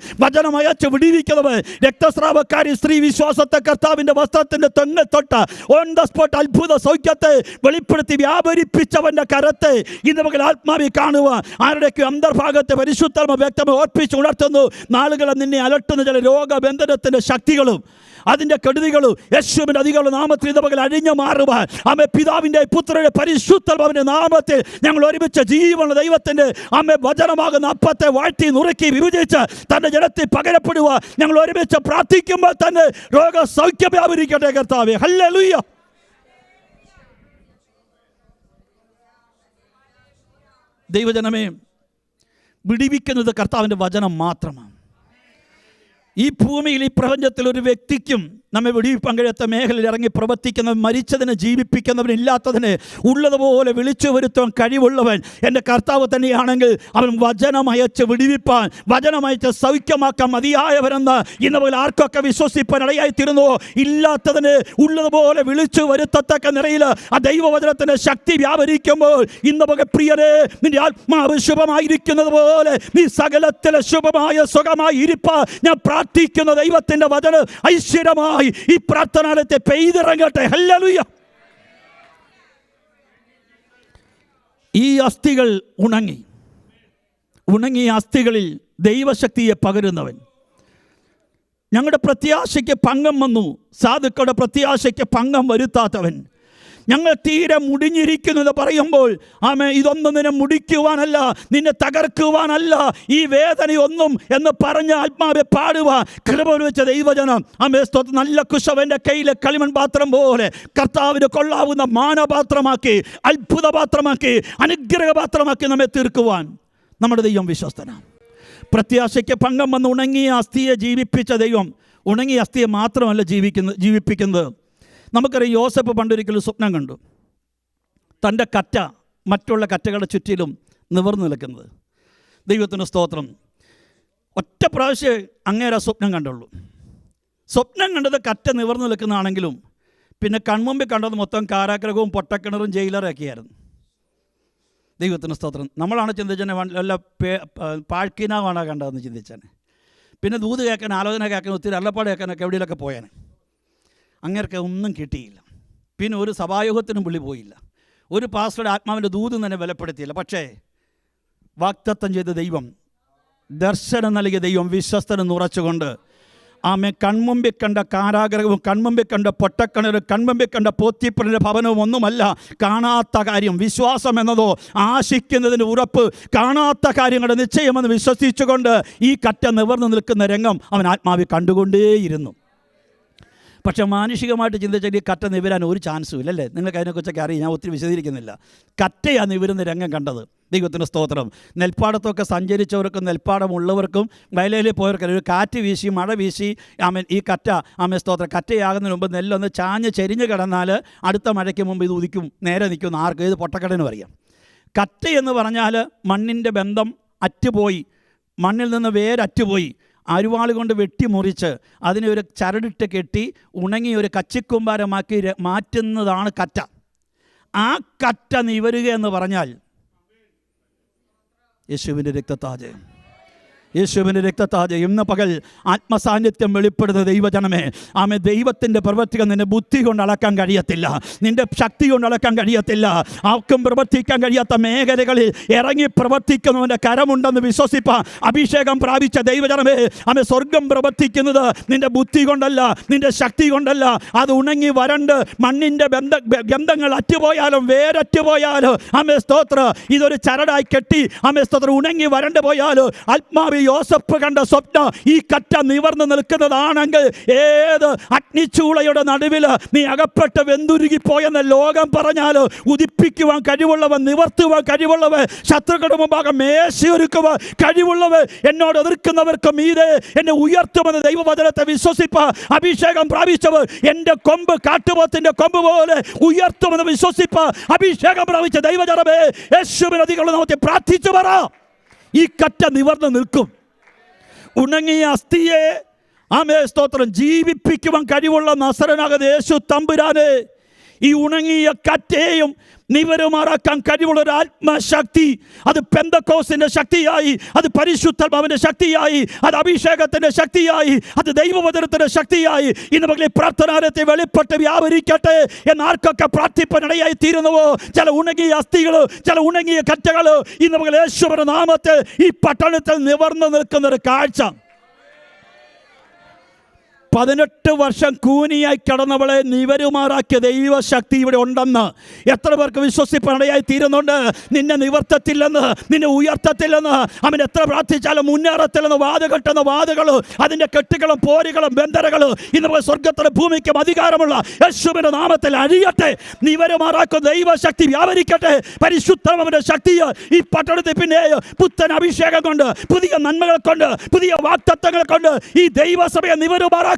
രക്തസ്രാവക്കാരി സ്ത്രീ വിശ്വാസത്തെ കർത്താവിന്റെ വസ്ത്രത്തിന്റെ തൊങ്ങൽ തൊട്ട് ഓൺ ദ സ്പോട്ട് അത്ഭുത സൗഖ്യത്തെ വെളിപ്പെടുത്തി വ്യാപരിപ്പിച്ചവന്റെ കരത്തെ ഇന്ന് മകൾ ആത്മാവി കാണുക. ആരുടെയൊക്കെ അന്തർഭാഗത്തെ പരിശുദ്ധാത്മ വ്യക്തമായി ഓർപ്പിച്ച് ഉണർത്തുന്നു. നാളുകളെ നിന്നെ അലട്ടുന്ന ചില രോഗബന്ധനത്തിന്റെ ശക്തികളും അതിൻ്റെ കെടുതികളും യേശുവിൻ്റെ അധികമുള്ള നാമത്തിൽ ഇന്ന് പകൽ അഴിഞ്ഞു മാറുവാൻ അമ്മ പിതാവിൻ്റെ പുത്രന്റെ പരിശുദ്ധാത്മാവിൻ്റെ നാമത്തിൽ ഞങ്ങൾ ഒരുമിച്ച് ജീവനുള്ള ദൈവത്തിൻ്റെ അമ്മ വചനമാകുന്ന അപ്പത്തെ വാഴ്ത്തി നുറുക്കി വിഭജിച്ച് തൻ്റെ ജനത്തിൽ പകരപ്പെടുക ഞങ്ങൾ ഒരുമിച്ച് പ്രാർത്ഥിക്കുമ്പോൾ തന്നെ രോഗസൗഖ്യം വ്യാപരിക്കട്ടെ കർത്താവേ. ഹല്ലേലൂയ. ദൈവജനമേ, വിടിവിക്കുന്നത് കർത്താവിൻ്റെ വചനം മാത്രമാണ്. ഈ ഭൂമിയിൽ ഈ പ്രപഞ്ചത്തിൽ ഒരു വ്യക്തിക്കും നമ്മെ വെടിവെപ്പാൻ കഴിയാത്ത മേഖലയിൽ ഇറങ്ങി പ്രവർത്തിക്കുന്നവൻ, മരിച്ചതിനെ ജീവിപ്പിക്കുന്നവൻ, ഇല്ലാത്തതിനെ ഉള്ളതുപോലെ വിളിച്ചു വരുത്തുവാൻ കഴിവുള്ളവൻ എൻ്റെ കർത്താവ് തന്നെയാണെങ്കിൽ അവൻ വചനമയച്ച് വിടിവിപ്പാൻ, വചനമയച്ച് സൗഖ്യമാക്കാൻ മതിയായവരെന്ന് ഇന്ന് മുതൽ ആർക്കൊക്കെ വിശ്വസിപ്പാൻ ഇടയായിത്തീരുന്നുവോ, ഇല്ലാത്തതിനെ ഉള്ളതുപോലെ വിളിച്ചു വരുത്തത്തക്ക നിലയിൽ ആ ദൈവവചനത്തിൻ്റെ ശക്തി വ്യാപരിക്കുമ്പോൾ ഇന്ന് മുതൽ പ്രിയരെ നിന്റെ ആത്മാവ് ശുഭമായിരിക്കുന്നത് പോലെ നീ സകലത്തിലെ ശുഭമായ സുഖമായി ഇരിപ്പാൻ ഞാൻ പ്രാർത്ഥിക്കുന്ന ദൈവത്തിൻ്റെ വചനം ഐശ്വര്യമായി ഈ പ്രാർത്ഥനാലയത്തെ പെയ്തിറങ്ങട്ടെ. ഹല്ലേലൂയ. ഈ അസ്ഥികൾ ഉണങ്ങിയ അസ്ഥികളിൽ ദൈവശക്തിയെ പകരുന്നവൻ. ഞങ്ങളുടെ പ്രത്യാശയ്ക്ക് ഭംഗം വന്നു, സാധുക്കളുടെ പ്രത്യാശയ്ക്ക് ഭംഗം വരുത്താത്തവൻ. ഞങ്ങൾ തീരെ മുടിഞ്ഞിരിക്കുന്നത് പറയുമ്പോൾ ആമേ, ഇതൊന്നും നിന്നെ മുടിക്കുവാനല്ല, നിന്നെ തകർക്കുവാനല്ല, ഈ വേദനയൊന്നും എന്ന് പറഞ്ഞ ആത്മാവെ പാടുവാൻ കൃപ വെച്ച ദൈവജനം ആമേ സ്തോത്രം. നല്ല കുശവൻ്റെ കയ്യിലെ കളിമൺ പാത്രം പോലെ കർത്താവിന് കൊള്ളാവുന്ന മാനപാത്രമാക്കി, അത്ഭുത പാത്രമാക്കി, അനുഗ്രഹപാത്രമാക്കി നമ്മെ തീർക്കുവാൻ നമ്മുടെ ദൈവം വിശ്വസ്തനാണ്. പ്രത്യാശയ്ക്ക് ഭംഗം വന്ന് ഉണങ്ങിയ അസ്ഥിയെ ജീവിപ്പിച്ച ദൈവം ഉണങ്ങിയ അസ്ഥിയെ മാത്രമല്ല ജീവിപ്പിക്കുന്നത്. നമുക്കറിയാം, യോസേപ്പ് പണ്ടൊരിക്കലും സ്വപ്നം കണ്ടു, തൻ്റെ കറ്റ മറ്റുള്ള കറ്റകളുടെ ചുറ്റിലും നിവർന്നു നിൽക്കുന്നത്. ദൈവത്തിന് സ്തോത്രം. ഒറ്റ പ്രാവശ്യം അങ്ങേരെ സ്വപ്നം കണ്ടുള്ളൂ. സ്വപ്നം കണ്ടത് കറ്റ നിവർന്നു നിൽക്കുന്നതാണെങ്കിലും പിന്നെ കൺമുമ്പിൽ കണ്ടത് മൊത്തം കാരാഗ്രഹവും പൊട്ടക്കിണറും ജയിലറൊക്കെയായിരുന്നു. ദൈവത്തിന് സ്തോത്രം. നമ്മളാണ് ചിന്തിച്ചനെ വല്ല പാഴ്ക്കിനാവാണ് കണ്ടതെന്ന് ചിന്തിച്ചാൽ, പിന്നെ ദൂത് കേൾക്കാൻ, ആലോചന കേൾക്കാൻ, ഒത്തിരി അള്ളപ്പാട് കേൾക്കാനൊക്കെ എവിടെയൊക്കെ പോയാൽ അങ്ങേർക്ക് ഒന്നും കിട്ടിയില്ല. പിന്നെ ഒരു സഭായോഗത്തിനും പുള്ളി പോയില്ല, ഒരു പാസ്റ്ററുടെ ആത്മാവിൻ്റെ ദൂതും തന്നെ ബലപ്പെടുത്തിയില്ല. പക്ഷേ വാഗ്ദത്തം ചെയ്ത ദൈവം, ദർശനം നൽകിയ ദൈവം വിശ്വസ്തനെന്ന് ഉറച്ചുകൊണ്ട് ആമേ കൺമുമ്പിൽ കണ്ട കാരാഗ്രഹവും, കൺമുമ്പിൽ കണ്ട പൊട്ടക്കിണറും, കൺമുമ്പിൽ കണ്ട പോത്തിപ്പുരൻ്റെ ഭവനവും ഒന്നുമല്ല കാണാത്ത കാര്യം. വിശ്വാസം എന്നതോ ആശിക്കുന്നതിന് ഉറപ്പ്, കാണാത്ത കാര്യങ്ങളുടെ നിശ്ചയമെന്ന് വിശ്വസിച്ചുകൊണ്ട് ഈ കറ്റ നിവർന്നു നിൽക്കുന്ന രംഗം അവൻ ആത്മാവിൽ കണ്ടുകൊണ്ടേയിരുന്നു. പക്ഷേ മാനുഷികമായിട്ട് ചിന്തിച്ചാൽ ഈ കറ്റ നിവരാൻ ഒരു ചാൻസും ഇല്ലല്ലേ. നിങ്ങൾക്ക് അതിനെക്കുറിച്ചൊക്കെ അറിയാം, ഞാൻ ഒത്തിരി വിശദീകരിക്കുന്നില്ല. കറ്റയാണ് നിവരുന്ന രംഗം കണ്ടത്. ദൈവത്തിന് സ്തോത്രം. നെൽപ്പാടത്തൊക്കെ സഞ്ചരിച്ചവർക്കും നെൽപ്പാടമുള്ളവർക്കും വയലിൽ പോയവർക്കും ഒരു കാറ്റ് വീശി, മഴ വീശി ഈ കറ്റ സ്തോത്രം കറ്റയാകുന്നതിന് മുമ്പ് നെല്ലൊന്ന് ചാഞ്ഞ് ചെരിഞ്ഞ് കിടന്നാൽ അടുത്ത മഴയ്ക്ക് മുമ്പ് ഇത് ഉദിക്കും, നേരെ നിൽക്കും. ആർക്കും ഇത് പൊട്ടക്കടനും അറിയാം. കറ്റ എന്ന് പറഞ്ഞാൽ മണ്ണിൻ്റെ ബന്ധം അറ്റുപോയി, മണ്ണിൽ നിന്ന് വേരറ്റുപോയി, അരുവാൾ കൊണ്ട് വെട്ടിമുറിച്ച് അതിനെ ഒരു ചരടിട്ട് കെട്ടി ഉണങ്ങി ഒരു കച്ചിക്കുമ്പാരമാക്കി മാറ്റുന്നതാണ് കറ്റ. ആ കറ്റ നിവരുക എന്ന് പറഞ്ഞാൽ യേശുവിൻ്റെ രക്തത്താജ്, യേശുവിൻ്റെ രക്തത്താജ്. ഇന്ന് പകൽ ആത്മസാന്നിധ്യം വെളിപ്പെടുന്ന ദൈവജനമേ, ആമേ ദൈവത്തിൻ്റെ പ്രവർത്തികൾ നിന്റെ ബുദ്ധി കൊണ്ട് അളക്കാൻ കഴിയത്തില്ല, നിന്റെ ശക്തി കൊണ്ട് അളക്കാൻ കഴിയത്തില്ല. ആർക്കും പ്രവർത്തിക്കാൻ കഴിയാത്ത മേഖലകളിൽ ഇറങ്ങി പ്രവർത്തിക്കുന്നവൻ്റെ കരമുണ്ടെന്ന് വിശ്വസിപ്പാൻ അഭിഷേകം പ്രാപിച്ച ദൈവജനമേ, ആമേ സ്വർഗം പ്രവർത്തിക്കുന്നത് നിന്റെ ബുദ്ധി കൊണ്ടല്ല, നിന്റെ ശക്തി കൊണ്ടല്ല. അത് ഉണങ്ങി വരണ്ട് മണ്ണിൻ്റെ ഗന്ധങ്ങൾ അറ്റുപോയാലും വേരറ്റുപോയാലും ആമേ സ്തോത്ര ഇതൊരു ചരടായി കെട്ടി ആമേ സ്തോത്ര ഉണങ്ങി വരണ്ട് പോയാലും ആത്മാവിൽ യോസഫ് കണ്ട സ്വപ്നം ഈ കറ്റ നിവർന്നു നിൽക്കുന്നതാണെങ്കിൽ ഏത് അഗ്നിച്ചൂളയുടെ നടുവിൽ നീ അകപ്പെട്ട് വെന്തുരുകിപ്പോയെന്ന് ലോകം പറഞ്ഞാൽ ഉദിപ്പിക്കുവാൻ കഴിവുള്ളവൻ, നിവർത്തുവാൻ കഴിവുള്ളവൻ, ശത്രുക്കളുടെ മുമ്പാകെ മേശയൊരുക്കുവാൻ കഴിവുള്ളവൻ, എന്നോട് എതിർക്കുന്നവർക്ക് മീതെ എന്നെ ഉയർത്തുമെന്ന് ദൈവവചനത്തെ വിശ്വസിപ്പ അഭിഷേകം പ്രാപിച്ചവർ എൻ്റെ കൊമ്പ് കാട്ടുപോത്തിന്റെ കൊമ്പ് പോലെ ഉയർത്തുമെന്ന് വിശ്വസിപ്പ അഭിഷേകം പ്രാപിച്ച ദൈവജനമേ, യേശുവിൻ അധികമുള്ള നാമത്തിൽ പ്രാർത്ഥിച്ചു പറ, ഈ കറ്റ നിവർന്നു നിൽക്കും. ഉണങ്ങിയ അസ്ഥിയെ സ്തോത്രം ജീവിപ്പിക്കുവാൻ കഴിവുള്ള നസറനാകുന്ന യേശു തമ്പുരാനെ, ഈ ഉണങ്ങിയ കറ്റയെയും നിവരുമാറാക്കാൻ കഴിവുള്ള ഒരു ആത്മശക്തി, അത് പെന്തക്കോസ്തിന്റെ ശക്തിയായി, അത് പരിശുദ്ധാത്മാവിന്റെ ശക്തിയായി, അത് അഭിഷേകത്തിന്റെ ശക്തിയായി, അത് ദൈവവചനത്തിന്റെ ശക്തിയായി ഇന്ന് പകൽ പ്രാർത്ഥനാലയത്തെ വെളിപ്പെട്ട് വ്യാപരിക്കട്ടെ എന്ന് ആർക്കൊക്കെ പ്രാർത്ഥിപ്പനിടയായി തീരുന്നുവോ, ചില ഉണങ്ങിയ അസ്ഥികൾ, ചില ഉണങ്ങിയ കറ്റകൾ ഇന്ന് പകൽ യേശുവിന്റെ നാമത്തിൽ ഈ പട്ടണത്തിൽ നിവർന്നു നിൽക്കുന്ന ഒരു കാഴ്ച. 18 വർഷം കൂനിയായി കിടന്നവളെ നിവരുമാറാക്കിയ ദൈവശക്തി ഇവിടെ ഉണ്ടെന്ന് എത്ര പേർക്ക് വിശ്വസിപ്പനിടയായി തീരുന്നുണ്ട്? നിന്നെ നിവർത്തത്തില്ലെന്ന്, നിന്നെ ഉയർത്തത്തില്ലെന്ന്, അവൻ എത്ര പ്രാർത്ഥിച്ചാലും മുന്നേറത്തില്ലെന്ന് വാതുകെട്ടുന്ന വാതുകൾ, അതിൻ്റെ കെട്ടുകളും പോരുകളും ബന്ധനകളും ഇന്ന് സ്വർഗത്തിലെ ഭൂമിക്കും അധികാരമുള്ള യേശുവിൻ്റെ നാമത്തിൽ അഴിയട്ടെ. നിവരുമാറാക്കുന്ന ദൈവശക്തി വ്യാപരിക്കട്ടെ. പരിശുദ്ധമായ ശക്തി ഈ പട്ടണത്തിൽ പിന്നെ പുത്തൻ അഭിഷേകം കൊണ്ട്, പുതിയ നന്മകൾ കൊണ്ട്, പുതിയ വാഗ്ദത്തങ്ങൾ കൊണ്ട് ഈ ദൈവസഭയെ നിവരുമാറാക്കുക.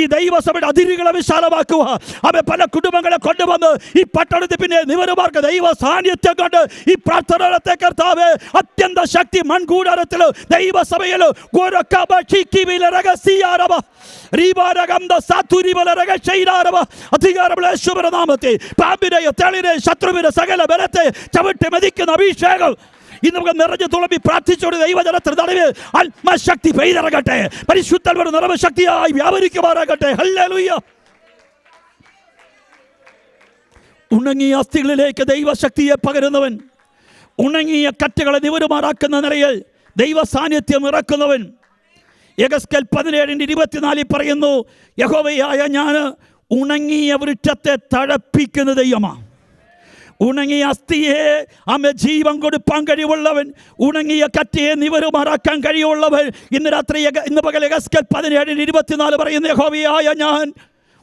ഈ ദൈവസഭയുടെ അതിരുകളെ വിശാലമാക്കുക. അവ പല കുടുംബങ്ങളെ കൊണ്ടുവന്ന് ഈ പട്ടണത്തിൽ പിന്നെ നിവരുമാർക്ക് ദൈവ സാന്നിധ്യം കൊണ്ട് ഈ പ്രാർത്ഥനത്തെ കർത്താവേ അത്യന്ത ശക്തി മൺകൂടാരത്തിൽ ദൈവസഭയിൽ അധികാരമുള്ള യേശുവിന്റെ നാമത്തിൽ പാമ്പിനെയും തേളിനെയും ശത്രുവിന്റെ സകല ബലത്തെ ചവിട്ടി മെതിക്കുന്ന അഭിഷേകം ഇന്ന് നമുക്ക് നിറഞ്ഞു തുളമ്പി പ്രാർത്ഥിച്ചോട് ദൈവജനത്തിന് നടുവിൽ ആത്മശക്തി പെയ്തിറങ്ങട്ടെ. പരിശുദ്ധരുടെ നിറവ് ശക്തിയായി വ്യാപരിക്കുമാറാകട്ടെ. ഹല്ലേലൂയ. ഉണങ്ങിയ അസ്ഥികളിലേക്ക് ദൈവശക്തിയെ പകരുന്നവൻ, ഉണങ്ങിയ കറ്റകളെ നിവരുമാറാക്കുന്ന നിലയിൽ ദൈവ സാന്നിധ്യം ഇറക്കുന്നവൻ. യെഹെസ്കേൽ 17:24 പറയുന്നു, യഹോവയായ ഞാൻ ഉണങ്ങിയ വൃക്ഷത്തെ തഴപ്പിക്കുന്ന ദൈവമാണ്. ഉണങ്ങിയ അസ്ഥിയെ ജീവൻ കൊടുപ്പാൻ കഴിവുള്ളവൻ, ഉണങ്ങിയ കറ്റയെ നിവരുമാറാക്കാൻ കഴിവുള്ളവൻ. ഇന്ന് പകൽ യെഹെസ്കേൽ 17:24 പറയുന്ന യഹോവയായ ഞാൻ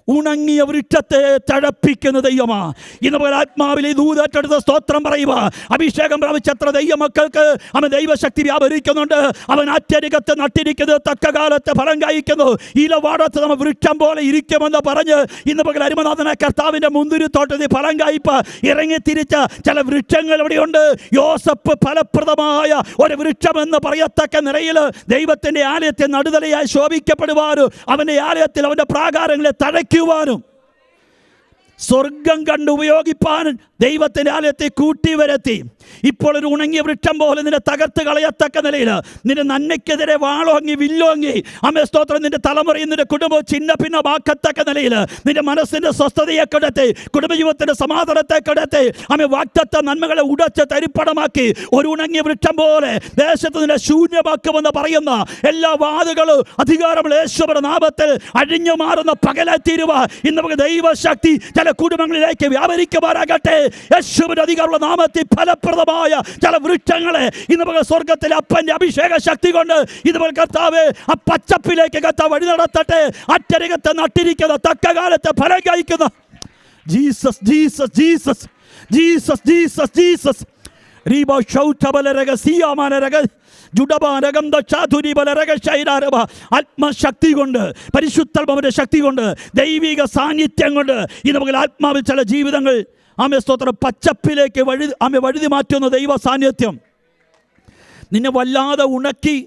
ഉണങ്ങിയ വൃക്ഷത്തെ തഴപ്പിക്കുന്ന ദൈവമാ. ഇന്ന് പോലെ ആത്മാവിൽ ദൂതേറ്റെടുത്ത സ്തോത്രം പറയുക. അഭിഷേകം പ്രാപിച്ചത്ര ദൈവമക്കൾക്ക് അവൻ ദൈവശക്തി വ്യാപരിക്കുന്നുണ്ട്. അവൻ അത്യരികത്ത് നട്ടിരിക്കുന്നത് തക്ക കാലത്ത് ഫലം കായ്ക്കുന്നു. ഇലവാടത്ത് നമ്മൾ വൃക്ഷം പോലെ ഇരിക്കുമെന്ന് പറഞ്ഞ് ഇന്ന് പകൽ അരുമനാഥന കർത്താവിൻ്റെ മുന്തിരിത്തോട്ടത്തിൽ ഫലം കായ്പ ഇറങ്ങിത്തിരിച്ച ചില വൃക്ഷങ്ങൾ ഇവിടെയുണ്ട്. യോസഫ് ഫലപ്രദമായ ഒരു വൃക്ഷമെന്ന് പറയത്തക്ക നിലയിൽ ദൈവത്തിൻ്റെ ആലയത്തെ നടുതലയായി ശോഭിക്കപ്പെടുവാനും അവൻ്റെ ആലയത്തിൽ അവൻ്റെ പ്രാകാരങ്ങളെ തഴയ്ക്കുവാനും സ്വർഗം കണ്ട് ഉപയോഗിപ്പാനും ദൈവത്തിൻ്റെ ആലയത്തെ കൂട്ടിവരുത്തി. ഇപ്പോൾ ഒരു ഉണങ്ങിയ വൃക്ഷം പോലെ നിന്നെ തകർത്ത് കളയത്തക്ക നിലയിൽ നിന്റെ നന്മയ്ക്കെതിരെ വാളോങ്ങി വില്ലോങ്ങി അമ്മ സ്തോത്രം നിന്റെ തലമുറയും നിന്റെ കുടുംബവും ചിന്ന ഭിന്നമാക്കത്തക്ക നിലയിൽ നിന്റെ മനസ്സിൻ്റെ സ്വസ്ഥതയെ കെടുത്തി, കുടുംബജീവിതത്തിൻ്റെ സമാധാനത്തെ കെടുത്തി, അമ്മ വാഗ്ദത്ത നന്മകളെ ഉടച്ച് തരിപ്പണമാക്കി ഒരു ഉണങ്ങിയ വൃക്ഷം പോലെ ദേശത്ത് നിന്നെ ശൂന്യമാക്കുമെന്ന് പറയുന്ന എല്ലാ വാതുകളും അധികാരമുള്ള യേശുവിന്റെ നാമത്തിൽ അഴിഞ്ഞു മാറുന്ന പകലായി തീരുവ. ഇന്ന് നമുക്ക് ദൈവശക്തി ചില കുടുംബങ്ങളിലേക്ക് വ്യാപരിക്കുമാറാകട്ടെ. യേശുവിന്റെ അധികാരമുള്ള നാമത്തിൽ ഫലപ്രദമായ ചില വൃക്ഷങ്ങളെ ഇന്ന് സ്വർഗത്തിലെ അപ്പന്റെ അഭിഷേക ശക്തി കൊണ്ട് ഇതുപോലെ കർത്താവ് ആ പച്ചപ്പിലേക്ക് കർത്താവ് വഴി നടത്തട്ടെ. അറ്റരികത്ത് നട്ടിരിക്കുന്ന തക്ക കാലത്ത് ഫലം കഴിക്കുന്ന Jesus Jesus Jesus Jesus Jesus Jesus ആത്മശക്തി കൊണ്ട്, പരിശുദ്ധാത്മാവിന്റെ ശക്തി കൊണ്ട്, ദൈവിക സാന്നിധ്യം കൊണ്ട് ഇന്ന് നമുക്ക് ആത്മാവിൽ ചില ജീവിതങ്ങൾ ആമേ സ്തോത്രം പച്ചപ്പിലേക്ക് വഴുതി മാറ്റുന്ന ദൈവ സാന്നിധ്യം നിന്നെ വല്ലാതെ ഉണക്കി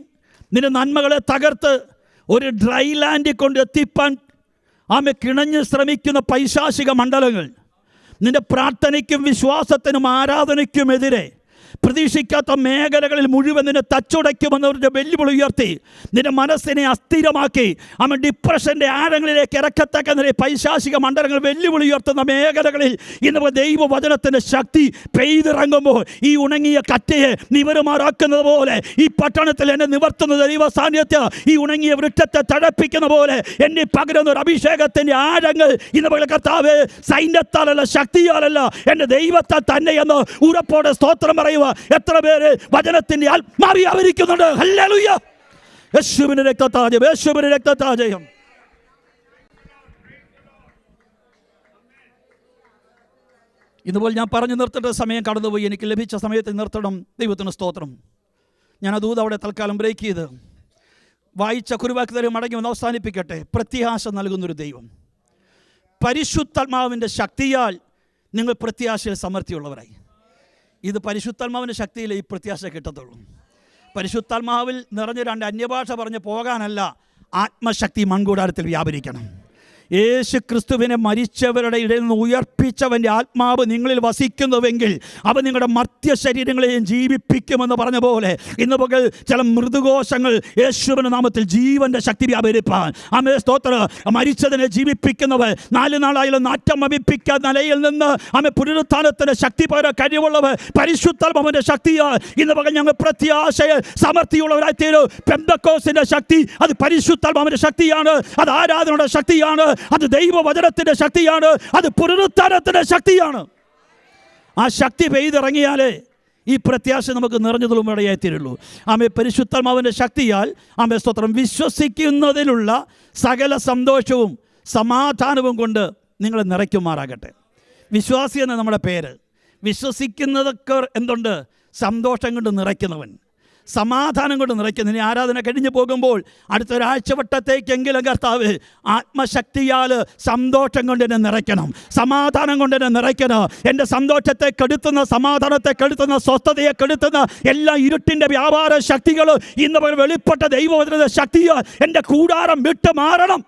നിന്റെ നന്മകളെ തകർത്ത് ഒരു ഡ്രൈ ലാൻഡിൽ കൊണ്ട് എത്തിപ്പാൻ ആമെ കിണഞ്ഞ് ശ്രമിക്കുന്ന പൈശാചിക മണ്ഡലങ്ങൾ നിന്റെ പ്രാർത്ഥനയ്ക്കും വിശ്വാസത്തിനും ആരാധനയ്ക്കുമെതിരെ പ്രതീക്ഷിക്കാത്ത മേഖലകളിൽ മുഴുവൻ നിന്നെ തച്ചുടയ്ക്കുമെന്നവരുടെ വെല്ലുവിളി ഉയർത്തി നിന്റെ മനസ്സിനെ അസ്ഥിരമാക്കി അവൻ ഡിപ്രഷൻ്റെ ആഴങ്ങളിലേക്ക് ഇറക്കത്തക്ക നില പൈശാചിക മണ്ഡലങ്ങൾ വെല്ലുവിളി ഉയർത്തുന്ന മേഖലകളിൽ ഇന്ന് ദൈവവചനത്തിൻ്റെ ശക്തി പെയ്തിറങ്ങുമ്പോൾ ഈ ഉണങ്ങിയ കറ്റയെ നിവരുമാറാക്കുന്നത് പോലെ ഈ പട്ടണത്തിൽ എന്നെ നിവർത്തുന്ന ദൈവ സാന്നിധ്യം ഈ ഉണങ്ങിയ വൃക്ഷത്തെ തഴപ്പിക്കുന്ന പോലെ എന്നെ പകരുന്ന ഒരു അഭിഷേകത്തിൻ്റെ ആഴങ്ങൾ ഇന്ന് കർത്താവേ സൈന്യത്താലല്ല ശക്തിയാലല്ല എൻ്റെ ദൈവത്താൽ തന്നെ എന്ന് ഉറപ്പോടെ സ്തോത്രം പറയുക. എത്ര പേര് വചനത്തിന്റെ ആത്മാവി ആവരിക്കുന്നുണ്ട്? ഹല്ലേലൂയ. യേശുവിന്റെ രക്തത്താജയം, യേശുവിന്റെ രക്തത്താജയം. ഇതുപോലെ ഞാൻ പറഞ്ഞു നിർത്തേണ്ട സമയം കടന്നുപോയി. എനിക്ക് ലഭിച്ച സമയത്ത് നിർത്തണം. ദൈവത്തിന് സ്തോത്രം. ഞാൻ ആ ദൂത് അവിടെ തൽക്കാലം ബ്രേക്ക് ചെയ്ത് വായിച്ച കുരുവാക്കുതലും മടങ്ങി വന്ന് അവസാനിപ്പിക്കട്ടെ. പ്രത്യാശ നൽകുന്നൊരു ദൈവം. പരിശുദ്ധാത്മാവിൻ്റെ ശക്തിയാൽ നിങ്ങൾ പ്രത്യാശയിൽ സമൃദ്ധിയുള്ളവരായി. ഇത് പരിശുദ്ധാത്മാവിൻ്റെ ശക്തിയിൽ ഈ പ്രത്യാശ കിട്ടത്തുള്ളൂ. പരിശുദ്ധാത്മാവിൽ നിറഞ്ഞ രണ്ട് അന്യഭാഷ പറഞ്ഞ് പോകാനല്ല, ആത്മശക്തി മൺകൂടാരത്തിൽ വ്യാപരിക്കണം. യേശു ക്രിസ്തുവിനെ മരിച്ചവരുടെ ഇടയിൽ നിന്ന് ഉയർപ്പിച്ചവൻ്റെ ആത്മാവ് നിങ്ങളിൽ വസിക്കുന്നുവെങ്കിൽ അവൻ നിങ്ങളുടെ മർത്യ ശരീരങ്ങളെയും ജീവിപ്പിക്കുമെന്ന് പറഞ്ഞ പോലെ ഇന്ന് പകൽ ചില മൃദുകോശങ്ങൾ യേശുവിൻ്റെ നാമത്തിൽ ജീവൻ്റെ ശക്തി വ്യാപരിപ്പാൻ ആമേ സ്തോത്രം. മരിച്ചതിനെ ജീവിപ്പിക്കുന്നവർ 4 നാളായാലും നാറ്റം വമിപ്പിക്കാൻ നിലയിൽ നിന്ന് ആമേ പുനരുത്ഥാനത്തിൻ്റെ ശക്തി പകരാൻ കഴിവുള്ളവർ പരിശുദ്ധാത്മാവിൻ്റെ ശക്തിയാൽ ഇന്ന് പകൽ ഞങ്ങൾ പ്രത്യാശയെ സമൃദ്ധിയുള്ളവരായി തീരും. പെന്തക്കോസ്തിൻ്റെ ശക്തി അത് പരിശുദ്ധാത്മാവിൻ്റെ ശക്തിയാണ്, അത് ആരാധനയുടെ ശക്തിയാണ്, അത് ദൈവവചനത്തിന്റെ ശക്തിയാണ്, അത് പുനരുത്ഥാനത്തിന്റെ ശക്തിയാണ്. ആ ശക്തി പെയ്തിറങ്ങിയാലേ ഈ പ്രത്യാശ നമുക്ക് നിറഞ്ഞതും ഇടയായിത്തീരുള്ളൂ. ആമേ പരിശുദ്ധാത്മാവിൻ്റെ ശക്തിയാൽ ആമേ സ്തോത്രം വിശ്വസിക്കുന്നതിലുള്ള സകല സന്തോഷവും സമാധാനവും കൊണ്ട് നിങ്ങളെ നിറയ്ക്കുമാറാകട്ടെ. വിശ്വാസി എന്ന നമ്മുടെ പേര്. വിശ്വസിക്കുന്നതൊക്കെ എന്തുണ്ട്? സന്തോഷം കൊണ്ട് നിറയ്ക്കുന്നവൻ, സമാധാനം കൊണ്ട് നിറയ്ക്കുന്നു. ഇനി ആരാധന കഴിഞ്ഞു പോകുമ്പോൾ അടുത്തൊരാഴ്ചവട്ടത്തേക്കെങ്കിലും കർത്താവ് ആത്മശക്തിയാൽ സന്തോഷം കൊണ്ട് എന്നെ നിറയ്ക്കണം, സമാധാനം കൊണ്ട് എന്നെ നിറയ്ക്കണം. എൻ്റെ സന്തോഷത്തെ കെടുത്തുന്ന, സമാധാനത്തെ കെടുത്തുന്ന, സ്വസ്ഥതയെ കെടുത്തുന്ന എല്ലാ ഇരുട്ടിൻ്റെ വ്യാപാര ശക്തികൾ ഇന്ന് വെളിപ്പെട്ട ദൈവവചനത്തിന്റെ ശക്തിയാൽ എൻ്റെ കൂടാരം വിട്ട് മാറണം.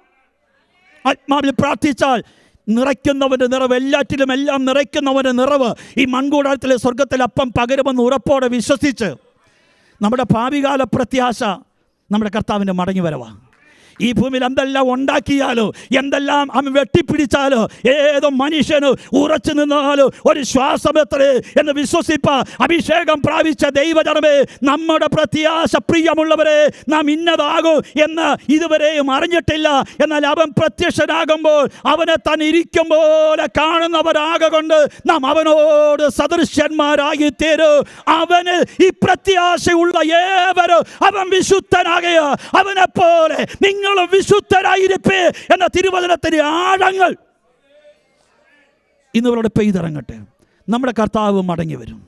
ആത്മാവിൽ പ്രാർത്ഥിച്ചാൽ നിറയ്ക്കുന്നവൻ്റെ നിറവ്, എല്ലാറ്റിലും എല്ലാം നിറയ്ക്കുന്നവൻ്റെ നിറവ് ഈ മൺകൂടാരത്തിലെ സ്വർഗത്തിലെ അപ്പം പകരുമെന്ന് ഉറപ്പോടെ വിശ്വസിച്ച് നമ്മുടെ ഭാവികാല പ്രത്യാശ നമ്മുടെ കർത്താവിൻ്റെ മടങ്ങി വരവാണ്. ഈ ഭൂമിയിൽ എന്തെല്ലാം ഉണ്ടാക്കിയാലോ, എന്തെല്ലാം അവൻ വെട്ടിപ്പിടിച്ചാലോ, ഏതോ മനുഷ്യന് ഉറച്ചു നിന്നാലോ ഒരു ശ്വാസമെത്രേ എന്ന് വിശ്വസിപ്പ അഭിഷേകം പ്രാപിച്ച ദൈവജനമേ, നമ്മുടെ പ്രത്യാശ പ്രിയമുള്ളവരെ നാം ഇന്നതാകും എന്ന് ഇതുവരെയും അറിഞ്ഞിട്ടില്ല. എന്നാൽ അവൻ പ്രത്യക്ഷനാകുമ്പോൾ അവനെ തന്നെ ഇരിക്കും പോലെ കാണുന്നവരാകൊണ്ട് നാം അവനോട് സദൃശ്യന്മാരായി തീരും. അവന് ഈ പ്രത്യാശയുള്ള ഏവരും അവൻ വിശുദ്ധനാകുക. അവനെ പോലെ നിങ്ങൾ വിശുദ്ധരായിരിപ്പേ എന്ന തിരുവചനത്തിന്റെ ആഴങ്ങൾ ഇന്നിവരോട് പെയ്തിറങ്ങട്ടെ. നമ്മുടെ കർത്താവ് മടങ്ങി വരും.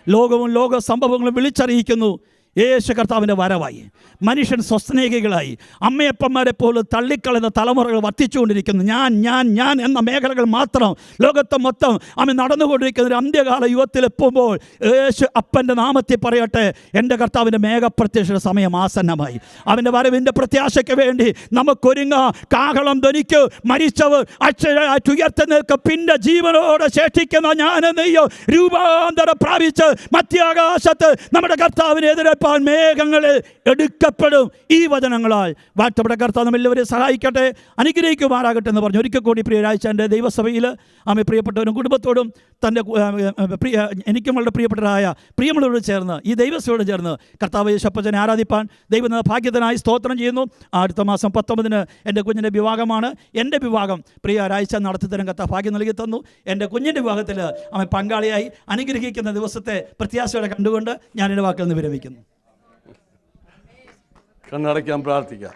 ലോകവും ലോക സംഭവങ്ങളും വിളിച്ചറിയിക്കുന്നു യേശു കർത്താവിൻ്റെ വരവായി. മനുഷ്യൻ സ്വസ്നേഹികളായി അമ്മയപ്പന്മാരെ പോലെ തള്ളിക്കളയുന്ന തലമുറകൾ വർദ്ധിച്ചുകൊണ്ടിരിക്കുന്നു. ഞാൻ എന്ന മേഖലകൾ മാത്രം ലോകത്തെ മൊത്തം അവൻ നടന്നുകൊണ്ടിരിക്കുന്ന ഒരു അന്ത്യകാല യുഗത്തിലെത്തുമ്പോൾ യേശു അപ്പൻ്റെ നാമത്തിൽ പറയട്ടെ, എൻ്റെ കർത്താവിൻ്റെ മേഘപ്രത്യക്ഷ സമയം ആസന്നമായി. അവൻ്റെ വരവിൻ്റെ പ്രത്യാശയ്ക്ക് വേണ്ടി നമുക്കൊരുങ്ങാം. കാഹളം ധ്വനിക്ക്, മരിച്ചവർ അക്ഷരായിട്ട് ഉയർത്തുന്നേൽക്ക്, പിന്നെ ജീവനോടെ ശേഷിക്കുന്ന ഞാൻ നെയ്യോ രൂപാന്തരം പ്രാപിച്ച് മധ്യാകാശത്ത് നമ്മുടെ കർത്താവിനെതിരെ മേഘങ്ങളിൽ എടുക്കപ്പെടും. ഈ വചനങ്ങളാൽ വാഴ്ത്തപ്പെട്ട കർത്താവ് നമ്മെല്ലാവരെയും സഹായിക്കട്ടെ, അനുഗ്രഹിക്കുമാറാകട്ടെ എന്ന് പറഞ്ഞു ഒരിക്കൽ കൂടി പ്രിയരാഴ്ച എൻ്റെ ദൈവസഭയിൽ ആമേ പ്രിയപ്പെട്ടവരും കുടുംബത്തോടും തൻ്റെ എനിക്കും വളരെ പ്രിയപ്പെട്ടവരായ പ്രിയമുള്ളവരോട് ചേർന്ന് ഈ ദൈവസഭയോട് ചേർന്ന് കർത്താവ് യേശുപ്പച്ചനെ ആരാധിപ്പാൻ ദൈവം ഭാഗ്യത്തിനായി സ്തോത്രം ചെയ്യുന്നു. അടുത്ത മാസം 19 എൻ്റെ കുഞ്ഞിൻ്റെ വിവാഹമാണ്. എൻ്റെ വിവാഹം പ്രിയരാഴ്ച നടത്തിത്തരം കർത്താവ് ഭാഗ്യം നൽകി തന്നു. എൻ്റെ കുഞ്ഞിൻ്റെ വിവാഹത്തിൽ അവൻ പങ്കാളിയായി അനുഗ്രഹിക്കുന്ന ദിവസത്തെ പ്രത്യാശയോടെ കണ്ടുകൊണ്ട് ഞാൻ എൻ്റെ വാക്കിൽ നിന്ന് വിരമിക്കുന്നു. കണ്ണടയ്ക്കാൻ പ്രാർത്ഥിക്കാം.